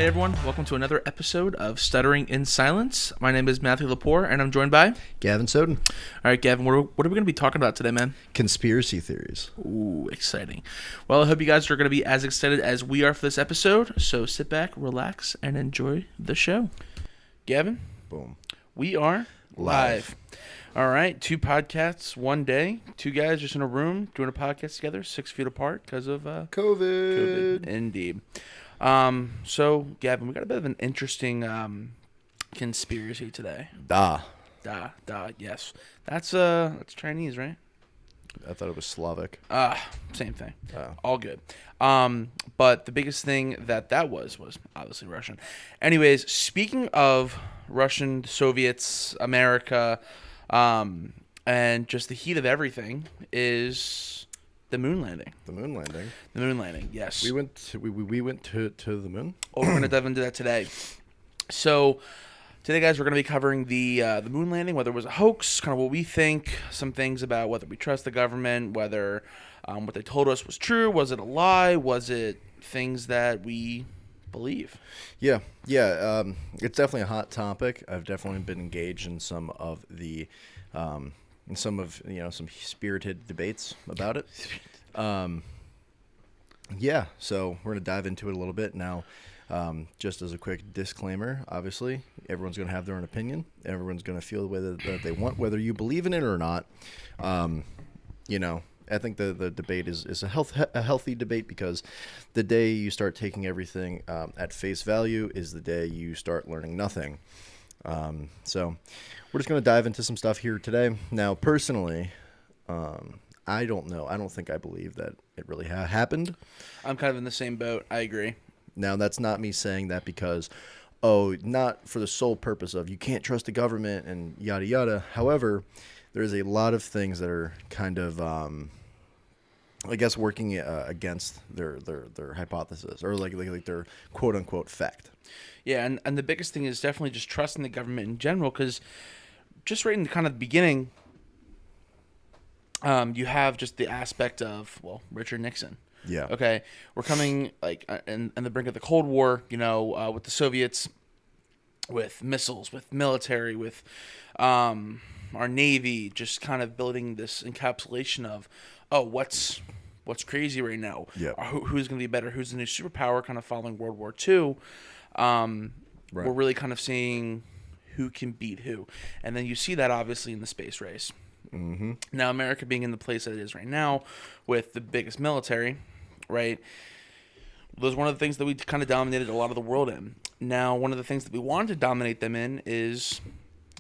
everyone. Welcome to another episode of Stuttering in Silence. My name is Matthew Lepore, and I'm joined by... Gavin Soden. All right, Gavin, what are we going to be talking about today, man? Conspiracy theories. Ooh, exciting. Well, I hope you guys are going to be as excited as we are for this episode, so sit back, relax, and enjoy the show. Gavin? Boom. We are live. All right, 2 podcasts, 1 day. 2 guys just in a room doing a podcast together, 6 feet apart because of COVID. Indeed. So, Gavin, we got a bit of an interesting conspiracy today. Da. Yes. That's Chinese, right? I thought it was Slavic. Same thing. Oh. All good. But the biggest thing that was obviously Russian. Anyways, speaking of Russian, Soviets, America, and just the heat of everything is the moon landing. The moon landing, yes. We went to the moon. Oh, we're gonna dive into that today. So today, guys, we're gonna be covering the moon landing, whether it was a hoax, kind of what we think, some things about whether we trust the government, whether what they told us was true, was it a lie, was it things that we believe. Yeah. It's definitely a hot topic. I've definitely been engaged in some of the, some spirited debates about it. So we're gonna dive into it a little bit now. Just as a quick disclaimer, obviously, everyone's going to have their own opinion. Everyone's going to feel the way that they want, whether you believe in it or not. I think the debate is a healthy debate, because the day you start taking everything at face value is the day you start learning nothing. So we're just going to dive into some stuff here today. Now, personally, I don't know. I don't think I believe that it really happened. I'm kind of in the same boat. I agree. Now, that's not me saying that because, not for the sole purpose of you can't trust the government and yada yada. However, there's a lot of things that are kind of, working against their hypothesis, or like their quote unquote fact. Yeah, and the biggest thing is definitely just trusting the government in general, because just right in the kind of the beginning, you have just the aspect of, Richard Nixon. Yeah. Okay. We're coming in the brink of the Cold War, with the Soviets, with missiles, with military, with our Navy, just kind of building this encapsulation of, what's crazy right now? Yeah. Who's going to be better? Who's the new superpower? Kind of following World War II. Right. We're really kind of seeing who can beat who. And then you see that obviously in the space race. Mm-hmm. Now, America being in the place that it is right now with the biggest military, right, was one of the things that we kind of dominated a lot of the world in. Now, one of the things that we wanted to dominate them in is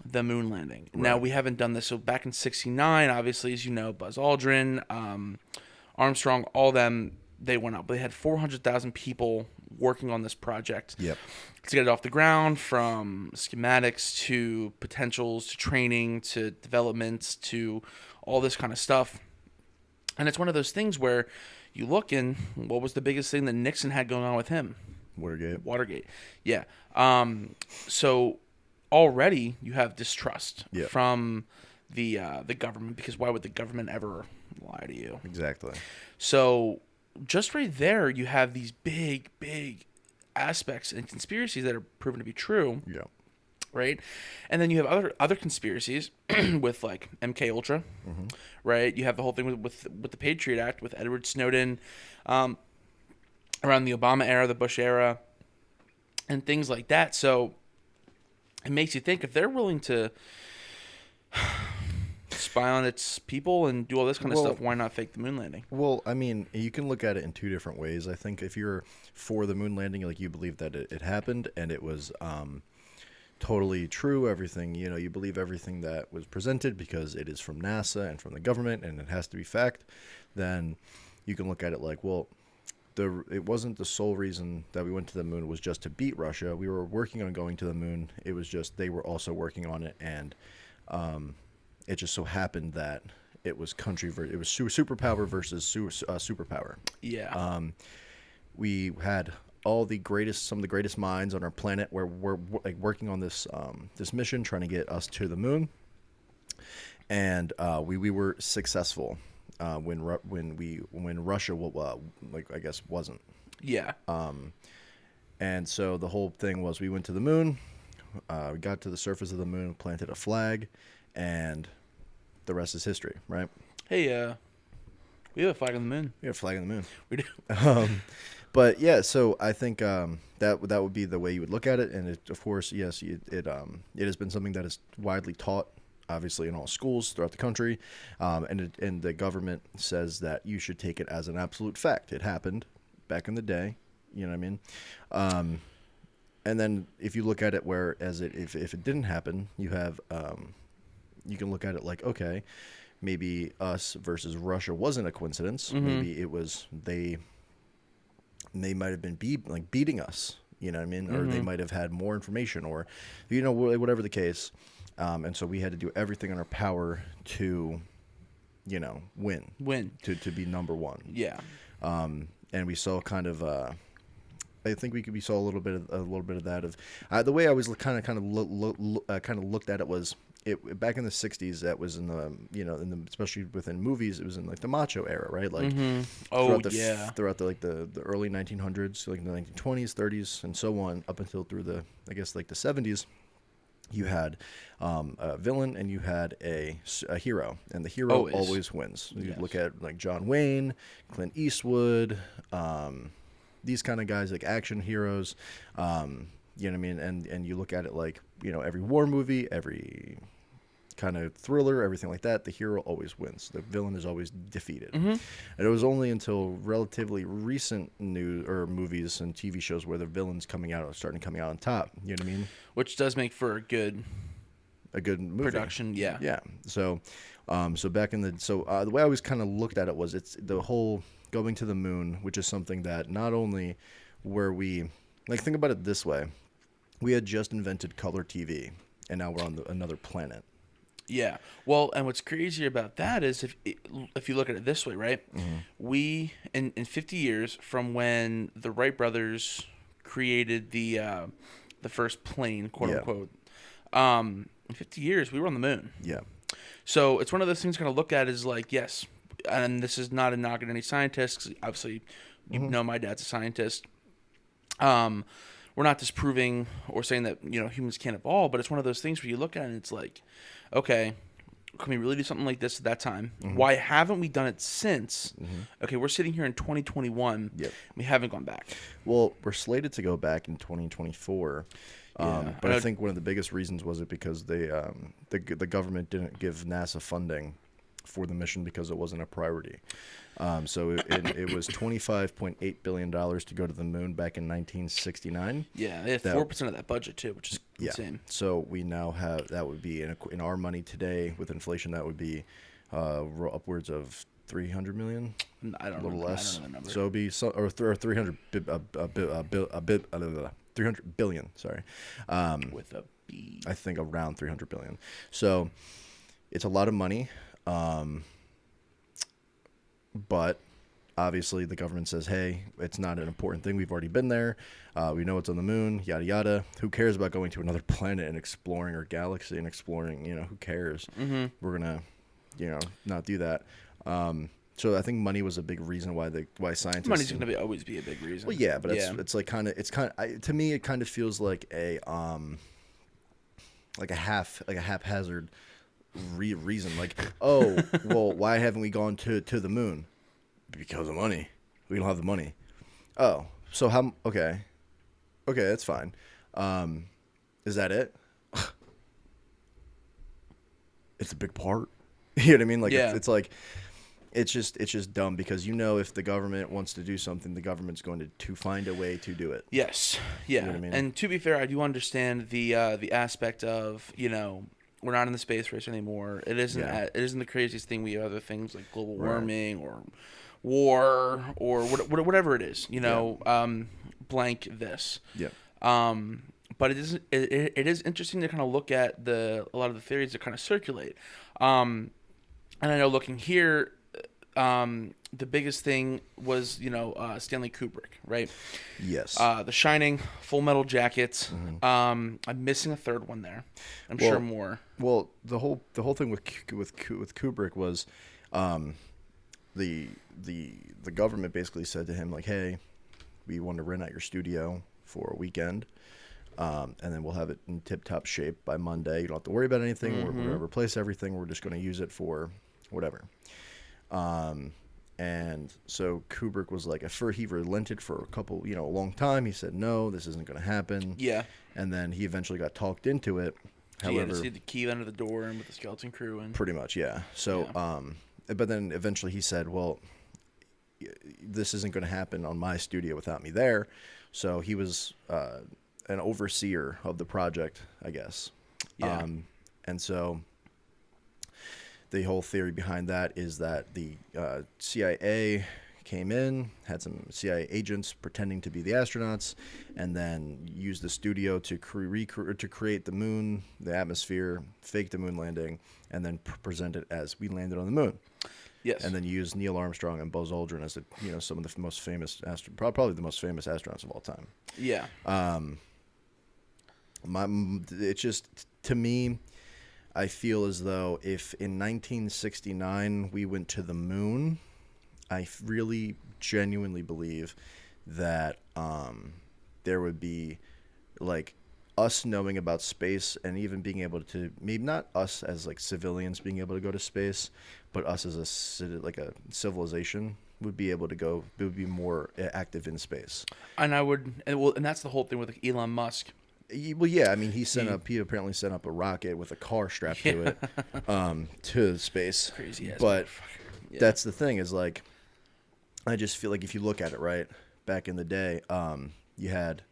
the moon landing. Right. Now, we haven't done this. So back in 1969, obviously, as you know, Buzz Aldrin, Armstrong, all them, they went up. They had 400,000 people working on this project. Yep. To get it off the ground, from schematics to potentials to training to developments to all this kind of stuff. And it's one of those things where you look in, what was the biggest thing that Nixon had going on with him? Watergate. Yeah. So already you have distrust from the government, because why would the government ever lie to you? Exactly. So just right there, you have these big aspects and conspiracies that are proven to be true. Yeah. Right? And then you have other conspiracies with like MK Ultra. Mm-hmm. Right? You have the whole thing with the Patriot Act with Edward Snowden, around the Obama era, the Bush era, and things like that. So it makes you think, if they're willing to spy on its people and do all this kind of stuff, why not fake the moon landing? Well, I mean, you can look at it in 2 different ways. I think if you're for the moon landing, like, you believe that it happened and it was totally true, everything, you believe everything that was presented because it is from NASA and from the government and it has to be fact, then you can look at it like, it wasn't the sole reason that we went to the moon was just to beat Russia. We were working on going to the moon. It was just they were also working on it, and it just so happened that it was superpower versus superpower. Yeah. We had some of the greatest minds on our planet where we're working on this mission, trying to get us to the moon, and we were successful when Russia, I guess, wasn't. Yeah. And so the whole thing was we went to the moon, we got to the surface of the moon, planted a flag, and the rest is history, right? Hey, we have a flag on the moon. We have a flag on the moon. We do. But yeah, so I think that would be the way you would look at it, and of course, yes, it has been something that is widely taught, obviously, in all schools throughout the country, and the government says that you should take it as an absolute fact. It happened back in the day, you know what I mean? And then if you look at it if it didn't happen, you have you can look at it like, okay, maybe us versus Russia wasn't a coincidence. Mm-hmm. Maybe it was they might have been beating us, you know what I mean? Or they might have had more information, or, you know, whatever the case. And so we had to do everything in our power to, you know, win, to be number one. Yeah. And we saw kind of, I think we saw a little bit of that. The way I was kind of looked at it was, back in the 60s, that was in the, you know, especially within movies, it was in like the macho era, right? Like throughout the early 1900s, like the 1920s, 30s, and so on, up until through the, I guess, like the 70s, you had a villain and you had a hero, and the hero always wins. You look at like John Wayne, Clint Eastwood, these kind of guys, like action heroes, you know what I mean? And you look at it like, you know, every war movie, every kind of thriller, everything like that, the hero always wins. The villain is always defeated. Mm-hmm. And it was only until relatively recent movies and TV shows where the villain's coming out on top. You know what I mean? Which does make for a good movie. Production, yeah. Yeah. So, the way I always kind of looked at it was, it's the whole going to the moon, which is something that not only were we, like, think about it this way. We had just invented color TV, and now we're on another planet. Yeah. Well, and what's crazy about that is if you look at it this way, right? Mm-hmm. We, in 50 years from when the Wright brothers created the first plane, quote unquote, in 50 years, we were on the moon. Yeah. So it's one of those things kind of look at as like, yes, and this is not a knock at any scientists. Obviously, you know my dad's a scientist. We're not disproving or saying that, you know, humans can't evolve, but it's one of those things where you look at it and it's like, okay, can we really do something like this at that time? Mm-hmm. Why haven't we done it since? Mm-hmm. Okay, we're sitting here in 2021. Yep. We haven't gone back. Well, we're slated to go back in 2024. But I think one of the biggest reasons was because the government didn't give NASA funding for the mission because it wasn't a priority. So it was $25.8 billion to go to the moon back in 1969. Yeah, they had 4% of that budget too, which is insane. So we now have, that would be in our money today with inflation, that would be upwards of 300 million. I don't know. A little less. I don't know the number. So it'd be 300 billion. Sorry. With a B. I think around 300 billion. So it's a lot of money. But obviously the government says, hey, it's not an important thing. We've already been there. We know it's on the moon, yada, yada. Who cares about going to another planet and exploring our galaxy and exploring, you know, who cares? Mm-hmm. We're going to, you know, not do that. So I think money was a big reason why scientists. Money's going to always be a big reason. Well, yeah, but it's like to me, it kind of feels like a haphazard reason, like, oh, well, why haven't we gone to the moon? Because of money. We don't have the money. Oh, so how? Okay, that's fine. Is that it? It's a big part. You know what I mean? Like, it's like, it's just dumb, because, you know, if the government wants to do something, the government's going to find a way to do it. Yes. Yeah. You know what I mean? And to be fair, I do understand the aspect of, you know, we're not in the space race anymore. It isn't the craziest thing. We have other things like global warming or war or whatever it is. You know, blank this. Yeah. But it is interesting to kind of look at a lot of the theories that kind of circulate. And I know looking here, the biggest thing was, you know, Stanley Kubrick, right? Yes. The Shining, Full Metal Jacket. Mm-hmm. I'm missing a third one there. I'm sure more. Well, the whole thing with Kubrick was, the government basically said to him, like, hey, we want to rent out your studio for a weekend. And then we'll have it in tip-top shape by Monday. You don't have to worry about anything. We're going to replace everything. We're just going to use it for whatever. And so Kubrick was like, he relented for a long time. He said, no, this isn't going to happen. Yeah. And then he eventually got talked into it. So you had to see the key under the door and with the skeleton crew. And pretty much, yeah. So, but then eventually he said, well, this isn't going to happen on my studio without me there. So he was an overseer of the project, I guess. Yeah. And so the whole theory behind that is that the CIA came in, had some CIA agents pretending to be the astronauts, and then used the studio to create the moon, the atmosphere, fake the moon landing, and then present it as we landed on the moon. Yes. And then use Neil Armstrong and Buzz Aldrin as some of the most famous probably the most famous astronauts of all time. Yeah. It's just, to me, I feel as though if in 1969 we went to the moon, I really genuinely believe that there would be like us knowing about space and even being able to, maybe not us as like civilians being able to go to space, but us as a civilization would be able to go, it would be more active in space. And that's the whole thing with like Elon Musk. Well, yeah, I mean, he apparently sent up a rocket with a car strapped to it to space. Crazy ass. But that's the thing is like, I just feel like if you look at it right back in the day, you had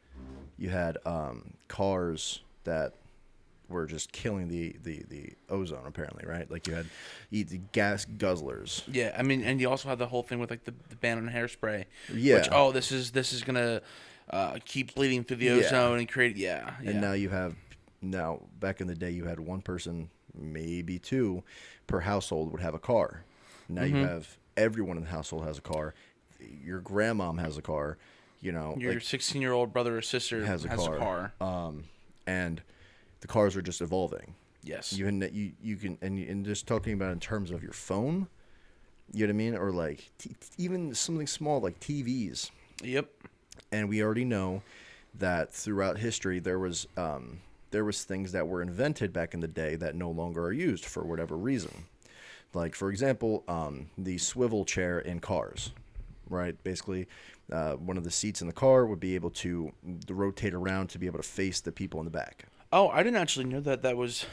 cars that were just killing the ozone, apparently, right? Like you had the gas guzzlers. Yeah, I mean, and you also have the whole thing with like the ban on hairspray. Yeah. Which, this is gonna keep bleeding through the ozone and create. Yeah. And now back in the day, you had one person, maybe two, per household would have a car. Now you have everyone in the household has a car. Your grandmom has a car. Your 16-year-old brother or sister has a car. And the cars are just evolving. Yes. You can and just talking about in terms of your phone, you know what I mean, or like even something small like TVs. Yep. And we already know that throughout history there was things that were invented back in the day that no longer are used for whatever reason. Like for example, the swivel chair in cars, right? Basically, one of the seats in the car would be able to rotate around to be able to face the people in the back. Oh, I didn't actually know that was.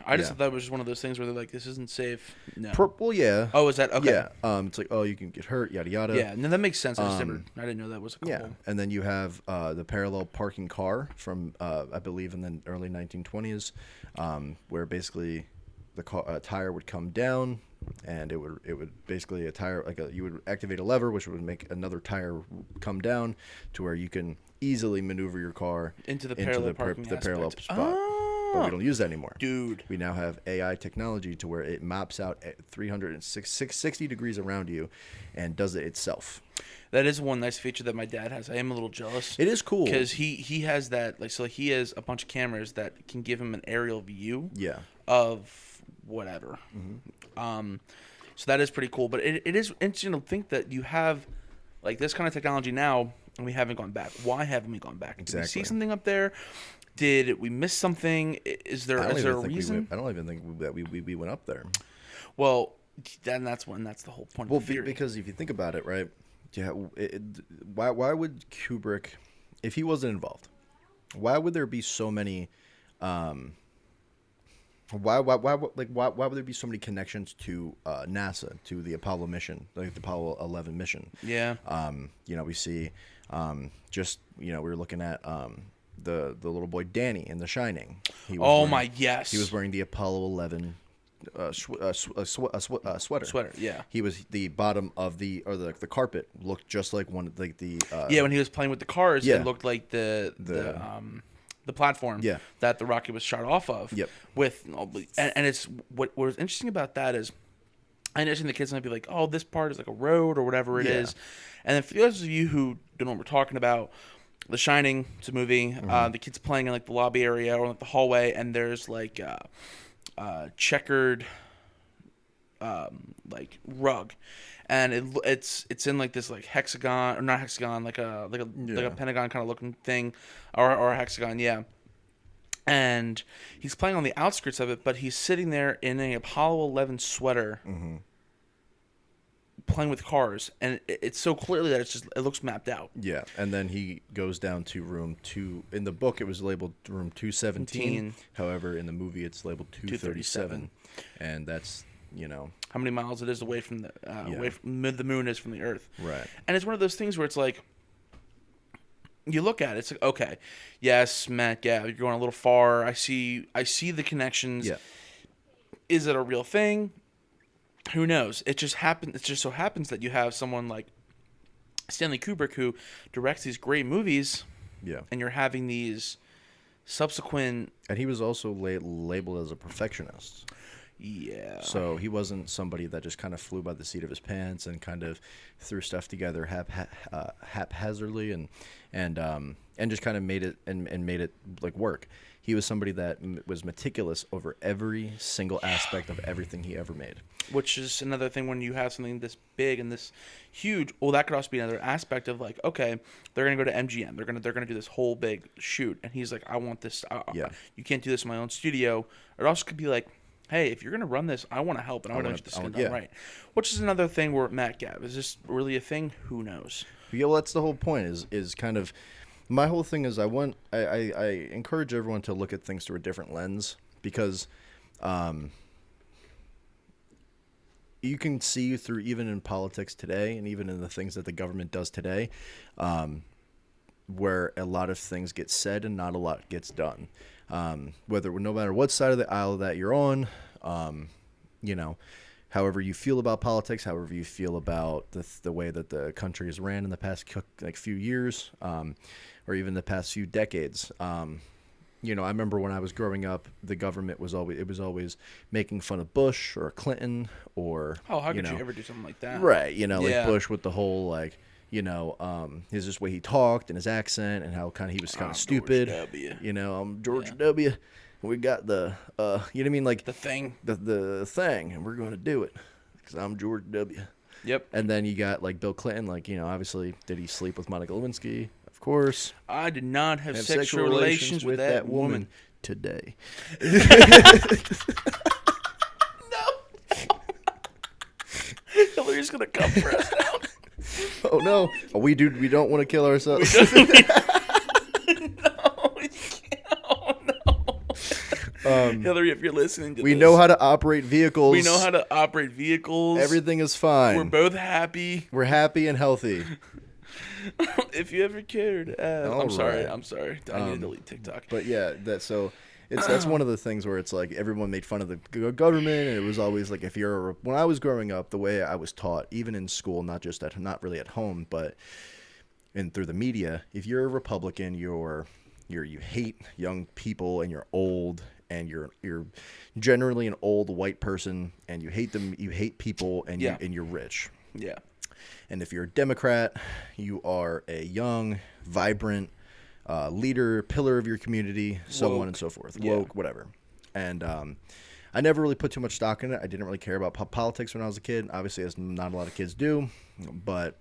I just thought that was just one of those things where they're like, this isn't safe. No. Well, yeah. Oh, is that okay? Yeah. It's like, you can get hurt, yada yada. Yeah, no, that makes sense. I didn't know that was a couple. Yeah, and then you have the parallel parking car from I believe in the early 1920s, where basically the tire would come down, and it would basically you would activate a lever which would make another tire come down to where you can easily maneuver your car into the parallel spot. But we don't use that anymore. Dude. We now have AI technology to where it maps out at 360 degrees around you and does it itself. That is one nice feature that my dad has. I am a little jealous. It is cool. Because he has that, he has a bunch of cameras that can give him an aerial view of whatever. Mm-hmm. So that is pretty cool. But it is interesting to think that you have like this kind of technology now and we haven't gone back. Why haven't we gone back? Exactly. Did we see something up there? Did we miss something? Is there a reason? I don't even think that we went up there. Well, then that's the whole point of the theory. Because if you think about it, right? Yeah. Why would Kubrick, if he wasn't involved, why would there be so many? Why would there be so many connections to NASA, to the Apollo mission, like the Apollo 11 mission? Yeah. We see, we were looking at the little boy Danny in The Shining. He was wearing the Apollo 11 sweater. Sweater, yeah. He was the bottom of the carpet looked just like one like the. When he was playing with the cars, it looked like the platform that the rocket was shot off of. Yep. And it's what was interesting about that is, I understand the kids might be like, oh, this part is like a road or whatever it is. And then for those of you who don't know what we're talking about, The Shining, it's a movie. Mm-hmm. The kids playing in like the lobby area or like the hallway, and there's like checkered like rug, and it's in like this like hexagon, or not hexagon, like a pentagon kind of looking thing, or a hexagon, yeah. And he's playing on the outskirts of it, but he's sitting there in a Apollo 11 sweater, playing with cars, and it's so clearly that it looks mapped out. Yeah, and then he goes down to room 2. In the book, it was labeled room 217. However, in the movie, it's labeled 237, and that's, how many miles it is away from away from the moon is from the Earth. Right. And it's one of those things where it's like, you look at it, it's like, okay, yes, Matt, Gav, you're going a little far. I see the connections. Yeah. Is it a real thing? Who knows? It just so happens that you have someone like Stanley Kubrick who directs these great movies. Yeah. And you're having these subsequent. And he was also labeled as a perfectionist. Yeah. So he wasn't somebody that just kind of flew by the seat of his pants and kind of threw stuff together haphazardly and just kind of made it like work. He was somebody that was meticulous over every single aspect of everything he ever made. Which is another thing when you have something this big and this huge. Well, that could also be another aspect of like, okay, they're gonna go to MGM. They're gonna do this whole big shoot, and he's like, I want this. You can't do this in my own studio. It also could be like, hey, if you're gonna run this, I want to help, and I want to make this done right. Which is another thing where Matt Gav, is this really a thing? Who knows? Yeah, well, that's the whole point. Is kind of my whole thing is I encourage everyone to look at things through a different lens because. You can see through, even in politics today and even in the things that the government does today, where a lot of things get said and not a lot gets done. No matter what side of the aisle that you're on, however you feel about politics, however you feel about the way that the country has ran in the past few years, or even the past few decades. I remember when I was growing up, the government was always making fun of Bush or Clinton or how could you ever do something like that? Right, like Bush with the whole like his just way he talked and his accent and how kind of he was kind of stupid. I'm George W. We got the you know what I mean, like the thing, the thing, and we're going to do it because I'm George W. Yep. And then you got like Bill Clinton, like obviously did he sleep with Monica Lewinsky? Of course. I did not have sexual relations with that woman today. No. Hillary's gonna come for us now. Oh no! We don't want to kill ourselves. No, we can't. Oh no. Hillary, if you're listening to we this, know how to operate vehicles. We know how to operate vehicles. Everything is fine. We're both happy. We're happy and healthy. If you ever cared, I'm sorry. I need to delete TikTok. But yeah, that's one of the things where it's like everyone made fun of the government, and it was always like when I was growing up, the way I was taught, even in school, not really at home, but through the media, if you're a Republican, you hate young people, and you're old, and you're generally an old white person, and you hate them, you hate people, and you're rich. Yeah. And if you're a Democrat, you are a young, vibrant leader, pillar of your community, so on and so forth. Woke, whatever. And I never really put too much stock in it. I didn't really care about politics when I was a kid. Obviously, as not a lot of kids do. But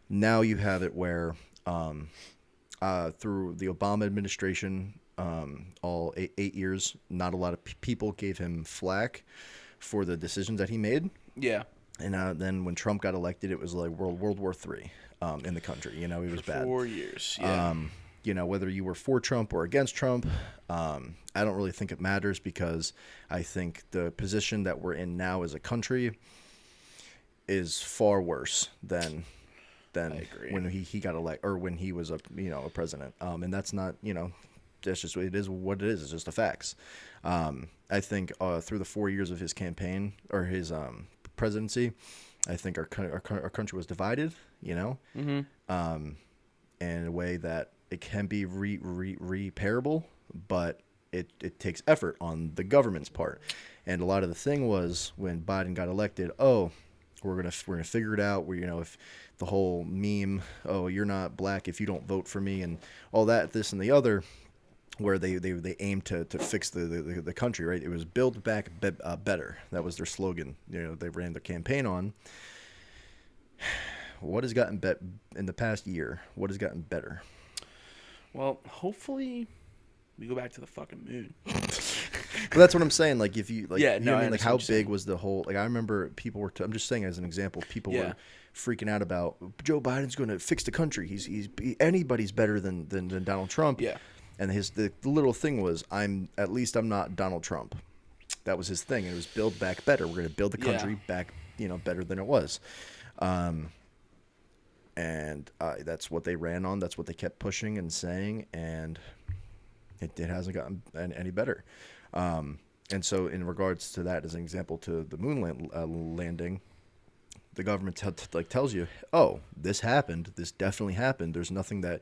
now you have it where through the Obama administration, all 8 years, not a lot of people gave him flack for the decisions that he made. Yeah. And then when Trump got elected, it was like World War III in the country. He was bad. 4 years. Yeah. Whether you were for Trump or against Trump, I don't really think it matters because I think the position that we're in now as a country is far worse than when he got elected or when he was a president. And that's not that's just it is what it is. It's just the facts. I think through the 4 years of his campaign or his presidency, I think our country was divided, in a way that it can be repairable, but it takes effort on the government's part. And a lot of the thing was when Biden got elected, we're gonna figure it out. If the whole meme, you're not black if you don't vote for me, and all that, this and the other. where they aimed to fix the country, right? It was build back better. That was their slogan. They ran their campaign on. What has gotten in the past year? What has gotten better? Well, hopefully we go back to the fucking moon. Well, that's what I'm saying. Like, if you like, Yeah, you no, know what I I mean, like how understand what you're big was the whole? Like, I remember people were. I'm just saying as an example, people Yeah. were freaking out about Joe Biden's going to fix the country. Anybody's better than Donald Trump. Yeah. And the little thing was, I'm not Donald Trump. That was his thing, and it was build back better. We're going to build the country back, better than it was. And that's what they ran on. That's what they kept pushing and saying, and it hasn't gotten any better. And so, in regards to that, as an example, to the moon landing, the government tells you, oh, this happened. This definitely happened. There's nothing that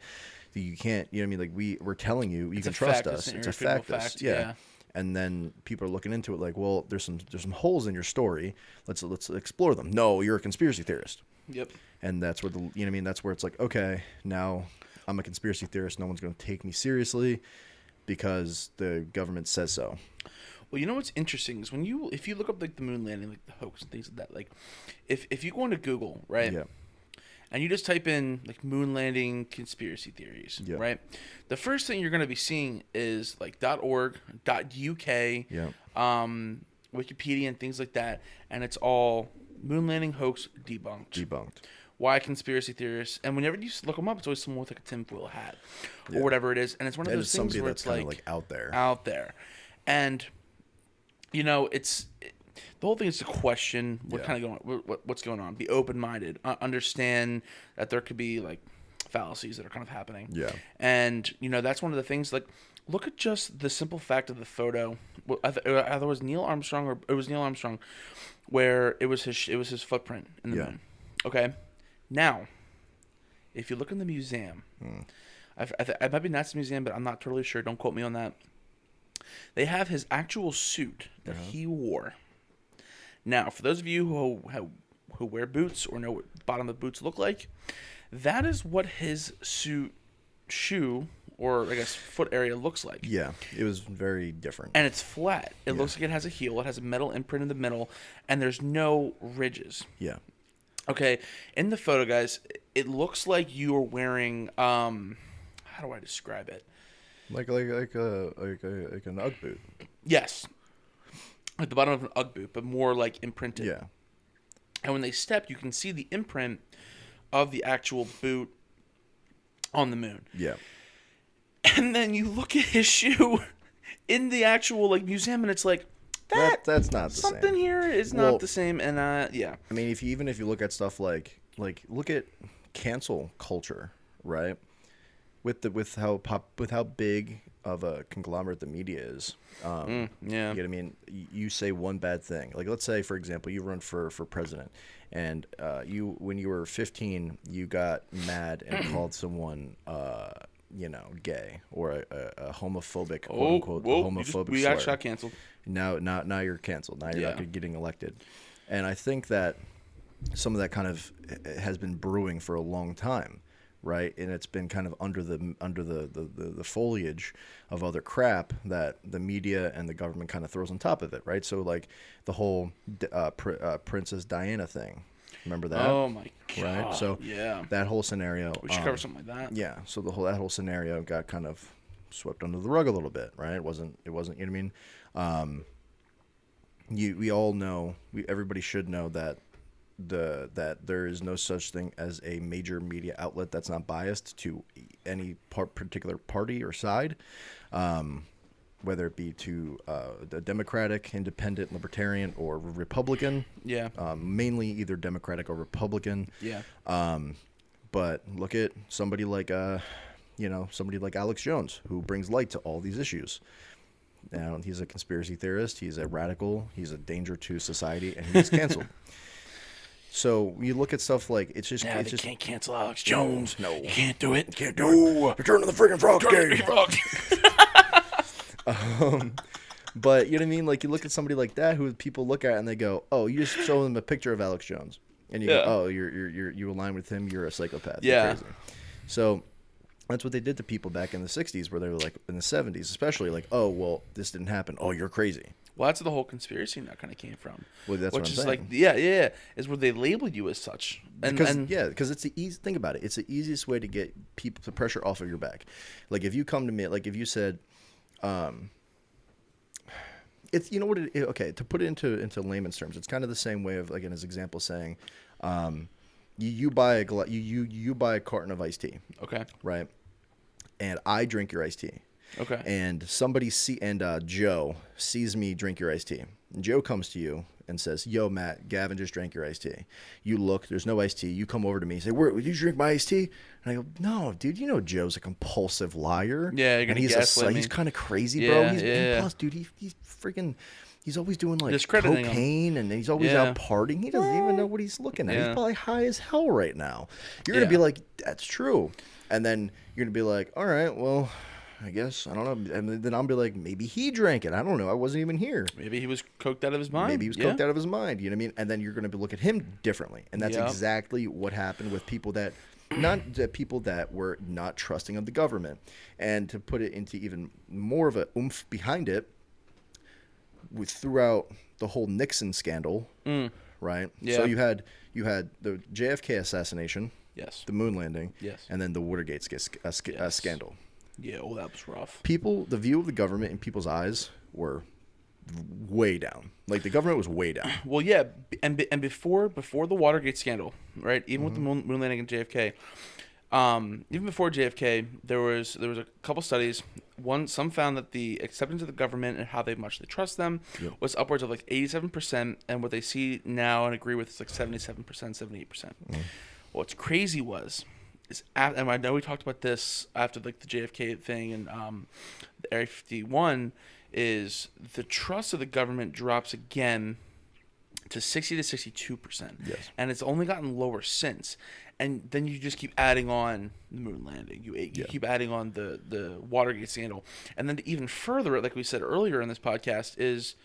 you can't. You know what I mean? Like we're telling you, you can trust us. It's a fact. Yeah. And then people are looking into it like, well, there's some holes in your story. Let's explore them. No, you're a conspiracy theorist. Yep. And that's where that's where it's like, okay, now I'm a conspiracy theorist. No one's going to take me seriously because the government says so. Well, you know what's interesting is if you look up like the moon landing, like the hoax and things like that, like if you go into Google, right? Yeah. And you just type in like moon landing conspiracy theories, Yeah. right? The first thing you're going to be seeing is like .org, .uk, Yeah. Wikipedia and things like that, and it's all moon landing hoax debunked. Why conspiracy theorists? And whenever you look them up, it's always someone with like a tinfoil hat or whatever it is, and it's one of those things where it's like out there, and it's the whole thing is to question what's going on, be open-minded, understand that there could be like fallacies that are kind of happening. Yeah. And that's one of the things. Like, look at just the simple fact of the photo. Either it was Neil Armstrong or it was Neil Armstrong, where it was his footprint in the moon. Okay. Now, if you look in the museum, I might be NASA's museum, but I'm not totally sure. Don't quote me on that. They have his actual suit that he wore. Now, for those of you who wear boots or know what the bottom of the boots look like, that is what his shoe, or I guess foot area looks like. Yeah, it was very different. And it's flat. It looks like it has a heel. It has a metal imprint in the middle, and there's no ridges. Yeah. Okay, in the photo, guys, it looks like you are wearing, how do I describe it? Like an Ugg boot. Yes. Like the bottom of an Ugg boot, but more like imprinted. Yeah. And when they step, you can see the imprint of the actual boot on the moon. Yeah. And then you look at his shoe in the actual museum, and it's like, that's not the same. Something here is not the same, and yeah. I mean, if you look at stuff like look at cancel culture, right? With how big of a conglomerate the media is. Yeah. You know what I mean? You say one bad thing. Like, let's say, for example, you run for president, and when you were 15, you got mad and called someone gay or a homophobic, quote unquote, homophobic we slur. got shot canceled. Now you're canceled. Now you're not getting elected. And I think that some of that kind of has been brewing for a long time, right? And it's been kind of under the foliage of other crap that the media and the government kind of throws on top of it, right? So like the whole Princess Diana thing. Remember that? Oh my god! Right. So that whole scenario. We should cover something like that. Yeah. So that whole scenario got kind of swept under the rug a little bit, right? It wasn't. You know what I mean? We all know. Everybody should know that that there is no such thing as a major media outlet that's not biased to any particular party or side. Whether it be to the Democratic, Independent, Libertarian, or Republican. Yeah. Mainly either Democratic or Republican. Yeah. But look at somebody like Alex Jones, who brings light to all these issues. Now, he's a conspiracy theorist. He's a radical. He's a danger to society, and he's canceled. So you look at stuff like it's just can't cancel Alex Jones. No, you can't do it. Can't do it. Return to the freaking frog game. But you know what I mean? Like, you look at somebody like that who people look at and they go, "Oh, you just show them a picture of Alex Jones," and you go, "Oh, you align with him. You're a psychopath." Yeah. You're crazy. So That's what they did to people back in the 60s, where they were like, in the 70s, especially, like, oh, well, this didn't happen. Oh, you're crazy. Well, that's where the whole conspiracy nut kind of came from. Well, that's which what I'm is saying. like, yeah, is where they labeled you as such. Because it's the easy, think about it. It's the easiest way to get people, the pressure off of your back. Like, if you come to me, like, if you said, it's, you know what okay, to put it into layman's terms, it's kind of the same way of, like, in his example saying, you buy you buy a carton of iced tea. Okay. Right? And I drink your iced tea. Okay. And Joe sees me drink your iced tea. And Joe comes to you and says, "Yo, Matt, Gavin just drank your iced tea." You look, there's no iced tea. You come over to me and say, "Did you drink my iced tea?" And I go, "No, dude, you know Joe's a compulsive liar. Yeah, you're gonna gaslight me. He's kind of crazy, bro. Yeah. Plus, dude, he's freaking." He's always doing like Discrediting cocaine, and he's always out partying. He doesn't even know what he's looking at. Yeah. He's probably high as hell right now. You're gonna be like, "That's true," and then you're gonna be like, "All right, well, I guess I don't know." And then I'll be like, "Maybe he drank it. I don't know. I wasn't even here. Maybe he was coked out of his mind. Maybe he was coked out of his mind." You know what I mean? And then you're gonna look at him differently, and that's exactly what happened with people that. Not the people that were not trusting of the government, and to put it into even more of a oomph behind it. Throughout the whole Nixon scandal, right? Yeah. So you had the JFK assassination, yes, the moon landing, yes, and then the Watergate scandal. Yeah, oh, that was rough. The view of the government in people's eyes were way down. Like, the government was way down. Well, yeah, and before the Watergate scandal, right? Even with the moon landing and JFK, even before JFK, there was a couple studies. Some found that the acceptance of the government and how much they trust them was upwards of like 87%, and what they see now and agree with is like 77%, 78%. What's crazy is and I know we talked about this after like the JFK thing and the Area 51, is the trust of the government drops again to 60 to 62%. Yes. And it's only gotten lower since. And then you just keep adding on the moon landing. You keep adding on the Watergate scandal. And then to even further it, like we said earlier in this podcast, is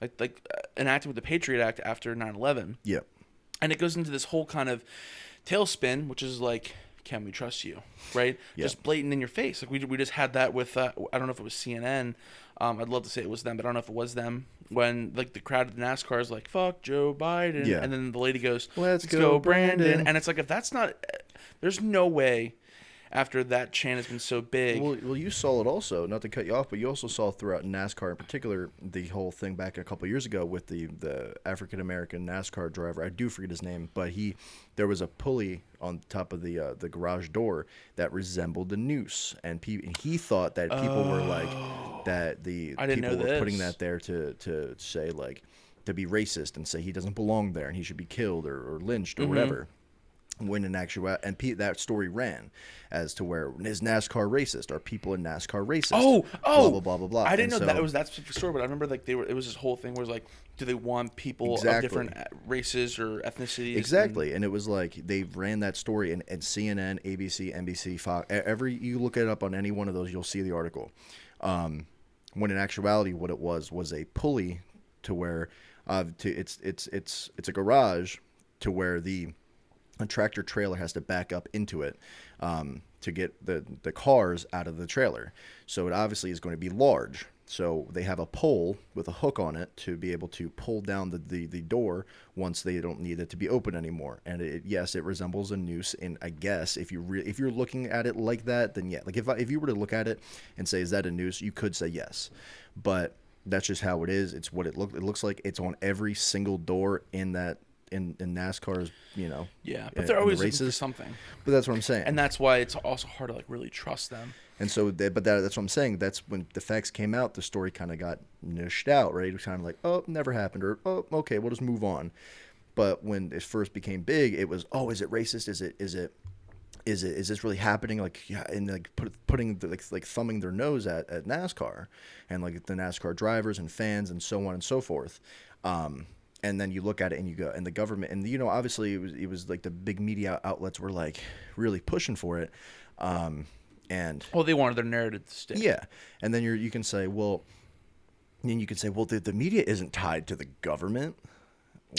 like enacted with the Patriot Act after 9/11. Yeah. And it goes into this whole kind of tailspin, which is like, can we trust you? Right? Yeah. Just blatant in your face. Like we just had that with, I don't know if it was CNN. I'd love to say it was them, but I don't know if it was them. When like the crowd of the NASCAR is like, "Fuck Joe Biden," and then the lady goes, "Let's go, Brandon." And it's like, if that's not, there's no way. After that chant has been so big. Well, you saw it also, not to cut you off, but you also saw throughout NASCAR in particular the whole thing back a couple of years ago with the African American NASCAR driver. I do forget his name, but there was a pulley on top of the garage door that resembled a noose, and he thought that people were like that people were putting that there to say like to be racist and say he doesn't belong there and he should be killed or lynched or whatever. When in actuality, and that story ran as to where is NASCAR racist? Are people in NASCAR racist? Oh, blah blah blah blah blah. I didn't know that it was that specific story, but I remember like it was this whole thing where it was like, do they want people of different races or ethnicities? Exactly, and it was like they ran that story and CNN, ABC, NBC, Fox. You look it up on any one of those, you'll see the article. When in actuality, what it was a pulley to where it's a garage to where a tractor trailer has to back up into it to get the cars out of the trailer. So it obviously is going to be large. So they have a pole with a hook on it to be able to pull down the door once they don't need it to be open anymore. And it resembles a noose. And I guess if you're looking at it like that, then yeah. Like if you were to look at it and say, is that a noose? You could say yes. But that's just how it is. It's what it looks like. It's on every single door in that. In NASCAR's, yeah, but they're always looking for something. But that's what I'm saying, and that's why it's also hard to like really trust them. And so, that's what I'm saying. That's when the facts came out. The story kind of got nished out, right? It was kind of like, oh, never happened, or oh, okay, we'll just move on. But when it first became big, it was, oh, is it racist? Is this really happening? Like, yeah, and like putting like thumbing their nose at NASCAR and like the NASCAR drivers and fans and so on and so forth. And then you look at it and you go, and the government, and obviously it was like the big media outlets were like really pushing for it, and they wanted their narrative to stick. Yeah, and then you can say, well, the media isn't tied to the government.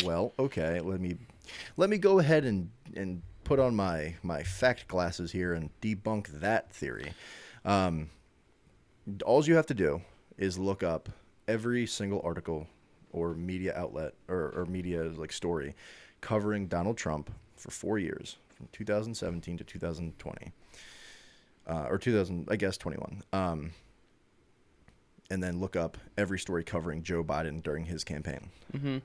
Well, okay, let me go ahead and put on my fact glasses here and debunk that theory. All you have to do is look up every single article or media outlet or media like story covering Donald Trump for 4 years, from 2017 to 2020, or 21. And then look up every story covering Joe Biden during his campaign. Mm-hmm.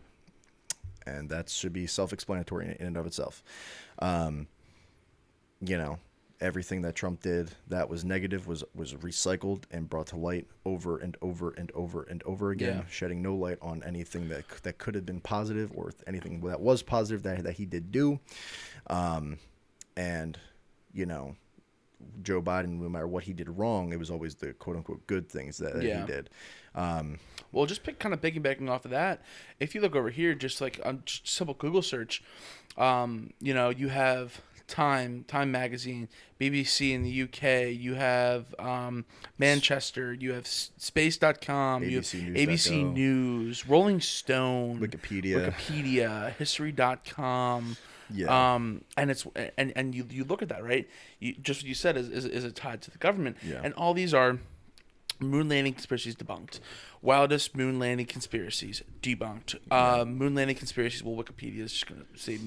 And that should be self-explanatory in and of itself. Everything that Trump did that was negative was recycled and brought to light over and over and over and over again, shedding no light on anything that could have been positive or anything that was positive that he did do. Joe Biden, no matter what he did wrong, it was always the quote-unquote good things that he did. Well, just kind of piggybacking off of that, if you look over here, just like on just simple Google search, you have Time Magazine, BBC in the UK, you have Manchester, you have Space.com, you have ABC News, Rolling Stone, Wikipedia, History.com. Yeah. And it's and you look at that, right? Just what you said is it tied to the government, and all these are moon landing conspiracies debunked. Wildest moon landing conspiracies debunked. Moon landing conspiracies. Well, Wikipedia is just going to say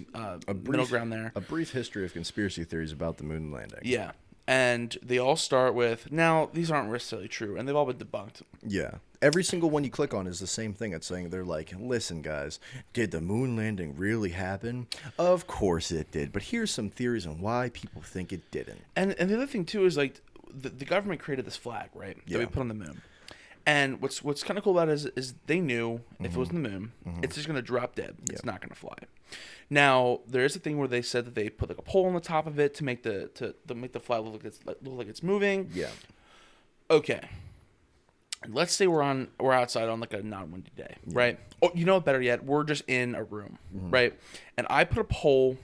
middle ground there. A brief history of conspiracy theories about the moon landing. Yeah, and they all start with, now these aren't necessarily true, and they've all been debunked. Yeah. Every single one you click on is the same thing. It's saying, they're like, listen, guys, did the moon landing really happen? Of course it did. But here's some theories on why people think it didn't. And the other thing, too, is like the government created this flag, right, that we put on the moon. And what's kind of cool about it is they knew if it was on the moon, it's just going to drop dead. It's not going to fly. Now, there is a thing where they said that they put like a pole on the top of it to make the flag look like it's moving. Yeah. Okay. Let's say we're outside on like a non-windy day, right? Or better yet, we're just in a room, right? And I put a pole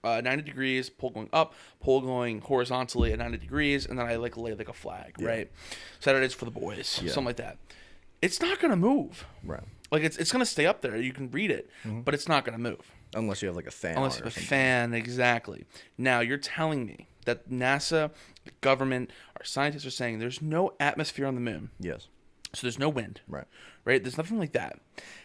90 degrees, pole going up, pole going horizontally at 90 degrees, and then I like lay like a flag, right? Saturdays for the boys, something like that. It's not gonna move, right? Like it's gonna stay up there. You can read it, but it's not gonna move unless you have like a fan. Unless you have a fan, exactly. Now you're telling me that NASA, the government, our scientists are saying there's no atmosphere on the moon. Yes. So there's no wind. Right. Right. There's nothing like that,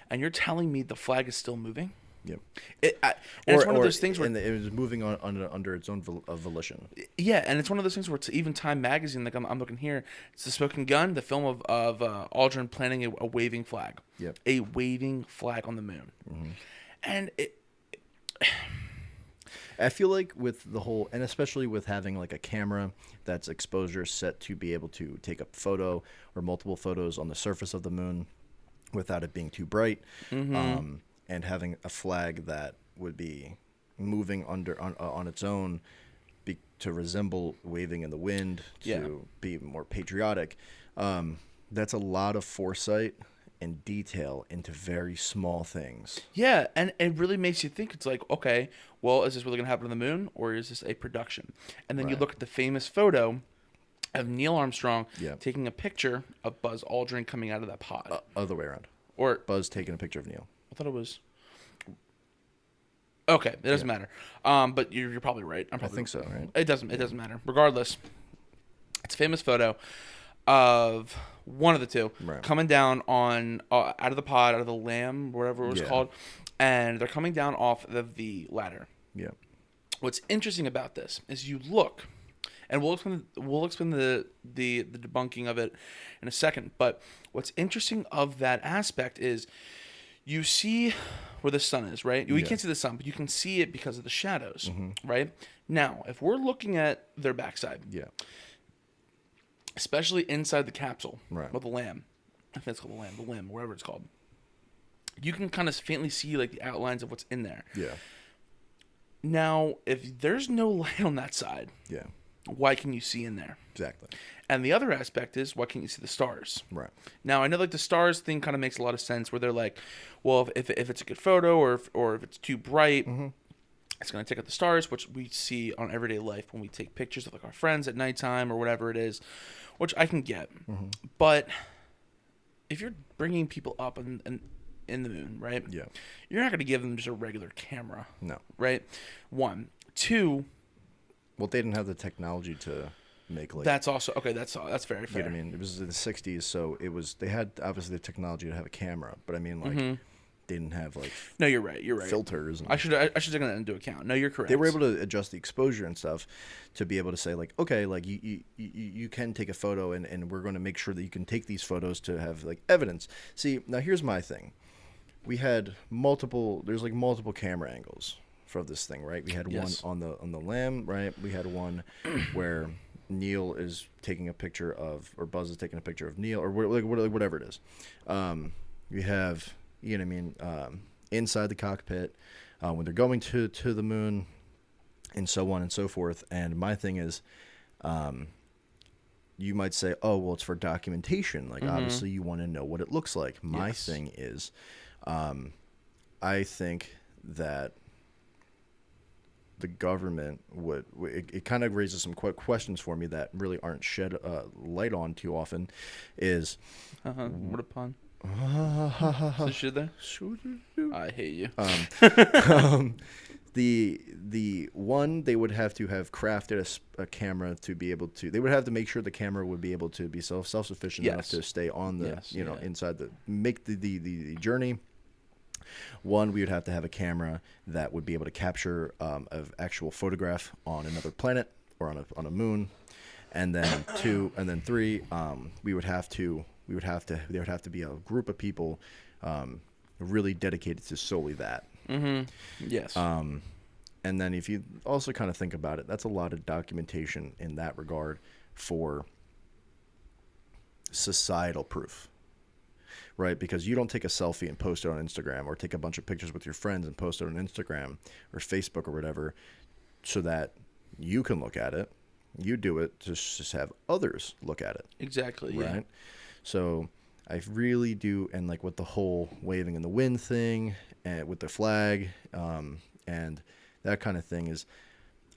and you're telling me the flag is still moving. Yep. It's one of those things where it was moving under its own volition. Yeah, and it's one of those things where it's even Time Magazine, like I'm looking here, it's The Smoking Gun, the film of Aldrin planting a waving flag. Yep. A waving flag on the moon. And I feel like with the whole, and especially with having like a camera that's exposure set to be able to take a photo or multiple photos on the surface of the moon without it being too bright, and having a flag that would be moving on its own to resemble waving in the wind, to be more patriotic. That's a lot of foresight and detail into very small things. Yeah, and it really makes you think. It's like, okay, well, is this really going to happen on the moon, or is this a production? And then you look at the famous photo of Neil Armstrong taking a picture of Buzz Aldrin coming out of that pod. Other way around. Or Buzz taking a picture of Neil. I thought it was... Okay, it doesn't matter. But you're probably right. I think so, right? It doesn't matter. Regardless, it's a famous photo of one of the two coming down on out of the pod, out of the lamb, whatever it was called, and they're coming down off of the ladder. Yeah. What's interesting about this is you look, and we'll explain the debunking of it in a second. But what's interesting of that aspect is you see where the sun is, right? We can't see the sun, but you can see it because of the shadows, right? Now, if we're looking at their backside, especially inside the capsule, with the lamb, I think it's called the limb, whatever it's called, you can kind of faintly see like the outlines of what's in there. Yeah. Now, if there's no light on that side, why can you see in there? Exactly. And the other aspect is, why can't you see the stars? Right. Now, I know like the stars thing kind of makes a lot of sense, where they're like, well, if it's a good photo or if it's too bright, it's going to take out the stars, which we see on everyday life when we take pictures of like our friends at nighttime or whatever it is, which I can get. But if you're bringing people up in the moon, right? Yeah. You're not going to give them just a regular camera. No. Right? One. Two, Well, they didn't have the technology to make like. that's also okay. That's very You fair. know what I mean? It was in the '60s, so it was. They had obviously the technology to have a camera, but I mean, like, they didn't have like No, you're right. You're right. filters. And I should have taken that into account. No, you're correct. they were able to adjust the exposure and stuff to be able to say like, okay, like you can take a photo, and we're going to make sure that you can take these photos to have like evidence. See, now here's my thing. We had multiple. There's like multiple camera angles for this thing, right? We had Yes. one on the lamb, right? We had one where Neil is taking a picture of, or Buzz is taking a picture of Neil, or whatever it is. We have, you know what I mean, inside the cockpit when they're going to the moon, and so on and so forth. And my thing is, you might say, oh, well, it's for documentation. Like, obviously, you want to know what it looks like. My Yes. thing is, I think that the government would it kind of raises some questions for me that really aren't shed light on too often. Is What a pun. So should they? I hate you. The one, they would have to have crafted a camera to be able to. They would have to make sure the camera would be able to be self-sufficient enough Yes. to stay on the Yes, inside the make the journey. One, we would have to have a camera that would be able to capture an actual photograph on another planet or on a moon, and then two, and then three, there would have to be a group of people really dedicated to solely that. Yes. And then if you also kind of think about it, that's a lot of documentation in that regard for societal proof. Right, because you don't take a selfie and post it on Instagram, or take a bunch of pictures with your friends and post it on Instagram or Facebook or whatever, so that you can look at it. You do it to just have others look at it. Exactly. Right. Yeah. So I really do, and like with the whole waving in the wind thing, and with the flag, and that kind of thing, is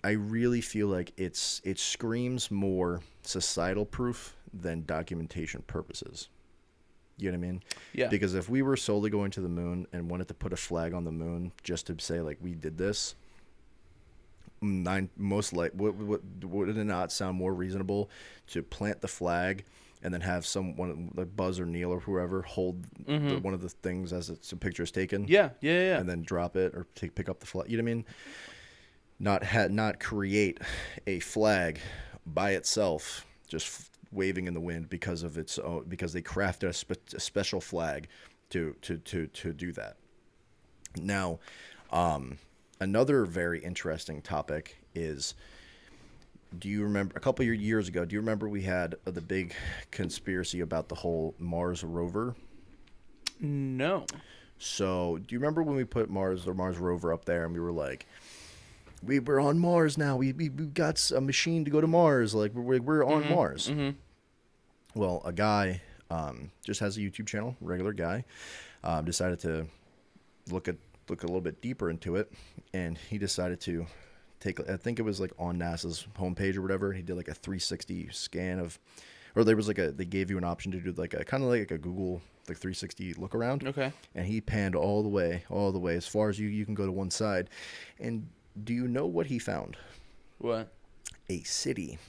I really feel like it screams more societal proof than documentation purposes. You know what I mean? Yeah. Because if we were solely going to the moon and wanted to put a flag on the moon just to say like we did this, would it not sound more reasonable to plant the flag and then have someone like Buzz or Neil or whoever hold one of the things as a picture is taken? Yeah. Yeah. And then drop it or pick up the flag. You know what I mean? Not create a flag by itself, just waving in the wind because of its own, because they crafted a special flag to do that. Now, another very interesting topic is, do you remember a couple of years ago? Do you remember we had the big conspiracy about the whole Mars rover? No. So, do you remember when we put the Mars rover up there, and we were like, we're on Mars now. We got a machine to go to Mars. Like we're on Mars. Mm-hmm. Well, a guy just has a YouTube channel, regular guy, decided to look a little bit deeper into it, and he decided to take, I think it was like on NASA's homepage or whatever. He did like a 360 scan of, or there was like they gave you an option to do like a kind of like a Google like 360 look around. Okay. And he panned all the way as far as you can go to one side. And do you know what he found? What? A city.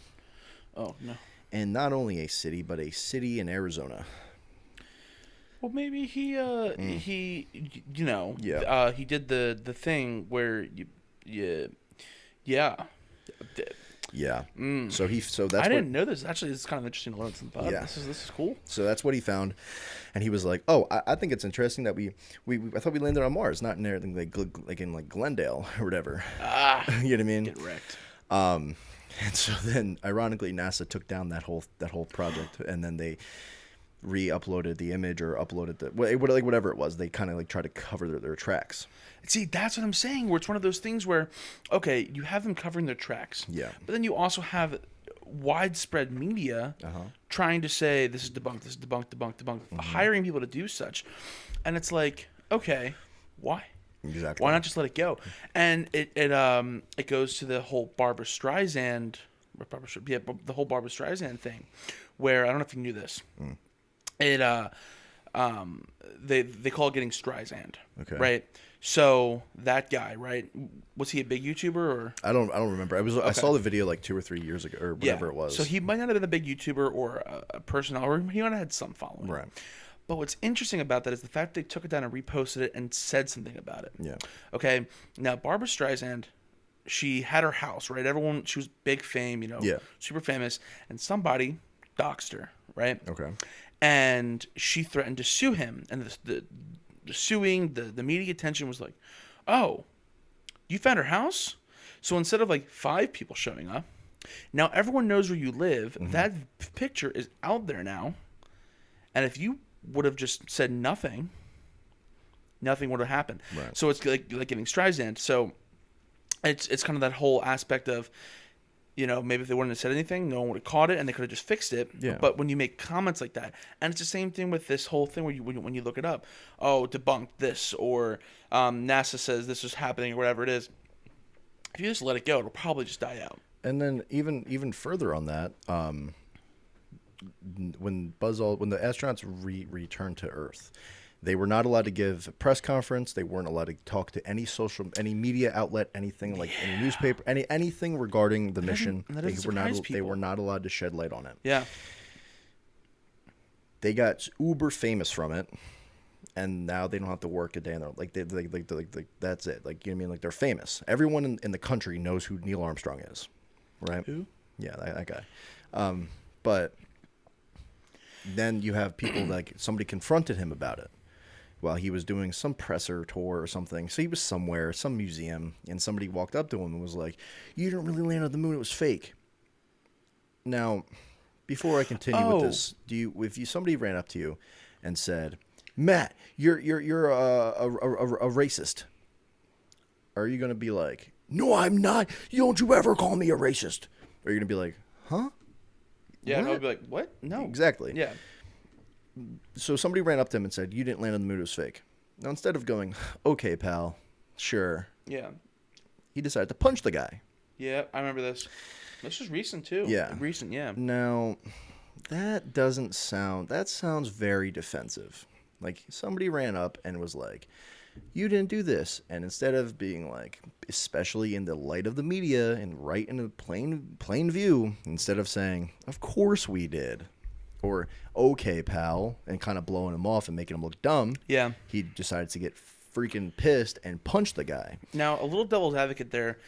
Oh, no. And not only a city, but a city in Arizona. Well, maybe he Yeah. he did the thing where yeah. Yeah. So that's I didn't know this. Actually, it's kind of interesting to learn some about. Yeah. This is cool. So that's what he found, and he was like, "Oh, I think it's interesting that we I thought we landed on Mars, not in anything like in like Glendale or whatever." Ah, you know what I mean? get wrecked. And so then, ironically, NASA took down that whole project, and then they re-uploaded the image or uploaded whatever it was. They kind of like try to cover their tracks. See, that's what I'm saying. Where it's one of those things where, okay, you have them covering their tracks, Yeah. but then you also have widespread media trying to say this is debunked, hiring people to do such, and it's like, okay, why? Exactly. Why not just let it go? And it goes to the whole Barbra Streisand, the whole Barbra Streisand thing, where I don't know if you knew this. It they call it getting Streisand, Okay. right? So that guy, right? Was he a big YouTuber or? I don't remember. I saw the video like 2 or 3 years ago or whatever it was. So he might not have been a big YouTuber or a person, or he might have had some following. Right. But what's interesting about that is the fact they took it down and reposted it and said something about it. Yeah. Okay. Now Barbara Streisand, she had her house, right? Everyone, she was big fame, Yeah. super famous, and somebody doxed her, right? Okay. And she threatened to sue him, and the suing, the media attention was like, oh, you found her house? So instead of like 5 people showing up, now everyone knows where you live. That picture is out there now. And if you would have just said nothing would have happened. Right. So it's like giving Streisand. So it's kind of that whole aspect of, maybe if they wouldn't have said anything, no one would have caught it, and they could have just fixed it. Yeah. But when you make comments like that, and it's the same thing with this whole thing where when you look it up, oh, debunk this, or NASA says this is happening, or whatever it is. If you just let it go, it'll probably just die out. And then even further on that, when the astronauts returned to Earth, they were not allowed to give a press conference. They weren't allowed to talk to any media outlet, anything like any newspaper, anything regarding the mission. They were not allowed to shed light on it. Yeah. They got uber famous from it, and now they don't have to work a day in their like that's it. Like, you know what I mean? Like, they're famous. Everyone in the country knows who Neil Armstrong is, right? Who? Yeah, that guy. But then you have people like somebody confronted him about it while he was doing some presser tour or something. So he was somewhere, some museum, and somebody walked up to him and was like, "You didn't really land on the moon. It was fake." Now, before I continue with this, if somebody ran up to you and said, "Matt, you're a racist," are you gonna be like, "No, I'm not. Don't you ever call me a racist"? Or are you gonna be like, "Huh?" Yeah, What? and I'll be like, what? No. Exactly. Yeah. So somebody ran up to him and said, "You didn't land on the moon, it was fake." Now, instead of going, "Okay, pal, sure," Yeah. he decided to punch the guy. Yeah, I remember this. This was recent, too. Yeah. Recent, yeah. Now, that sounds very defensive. Like, somebody ran up and was like, "You didn't do this." And instead of being like, especially in the light of the media and right in the plain view, instead of saying, "Of course we did," or "Okay, pal," and kind of blowing him off and making him look dumb, Yeah. he decided to get freaking pissed and punch the guy. Now, a little devil's advocate there.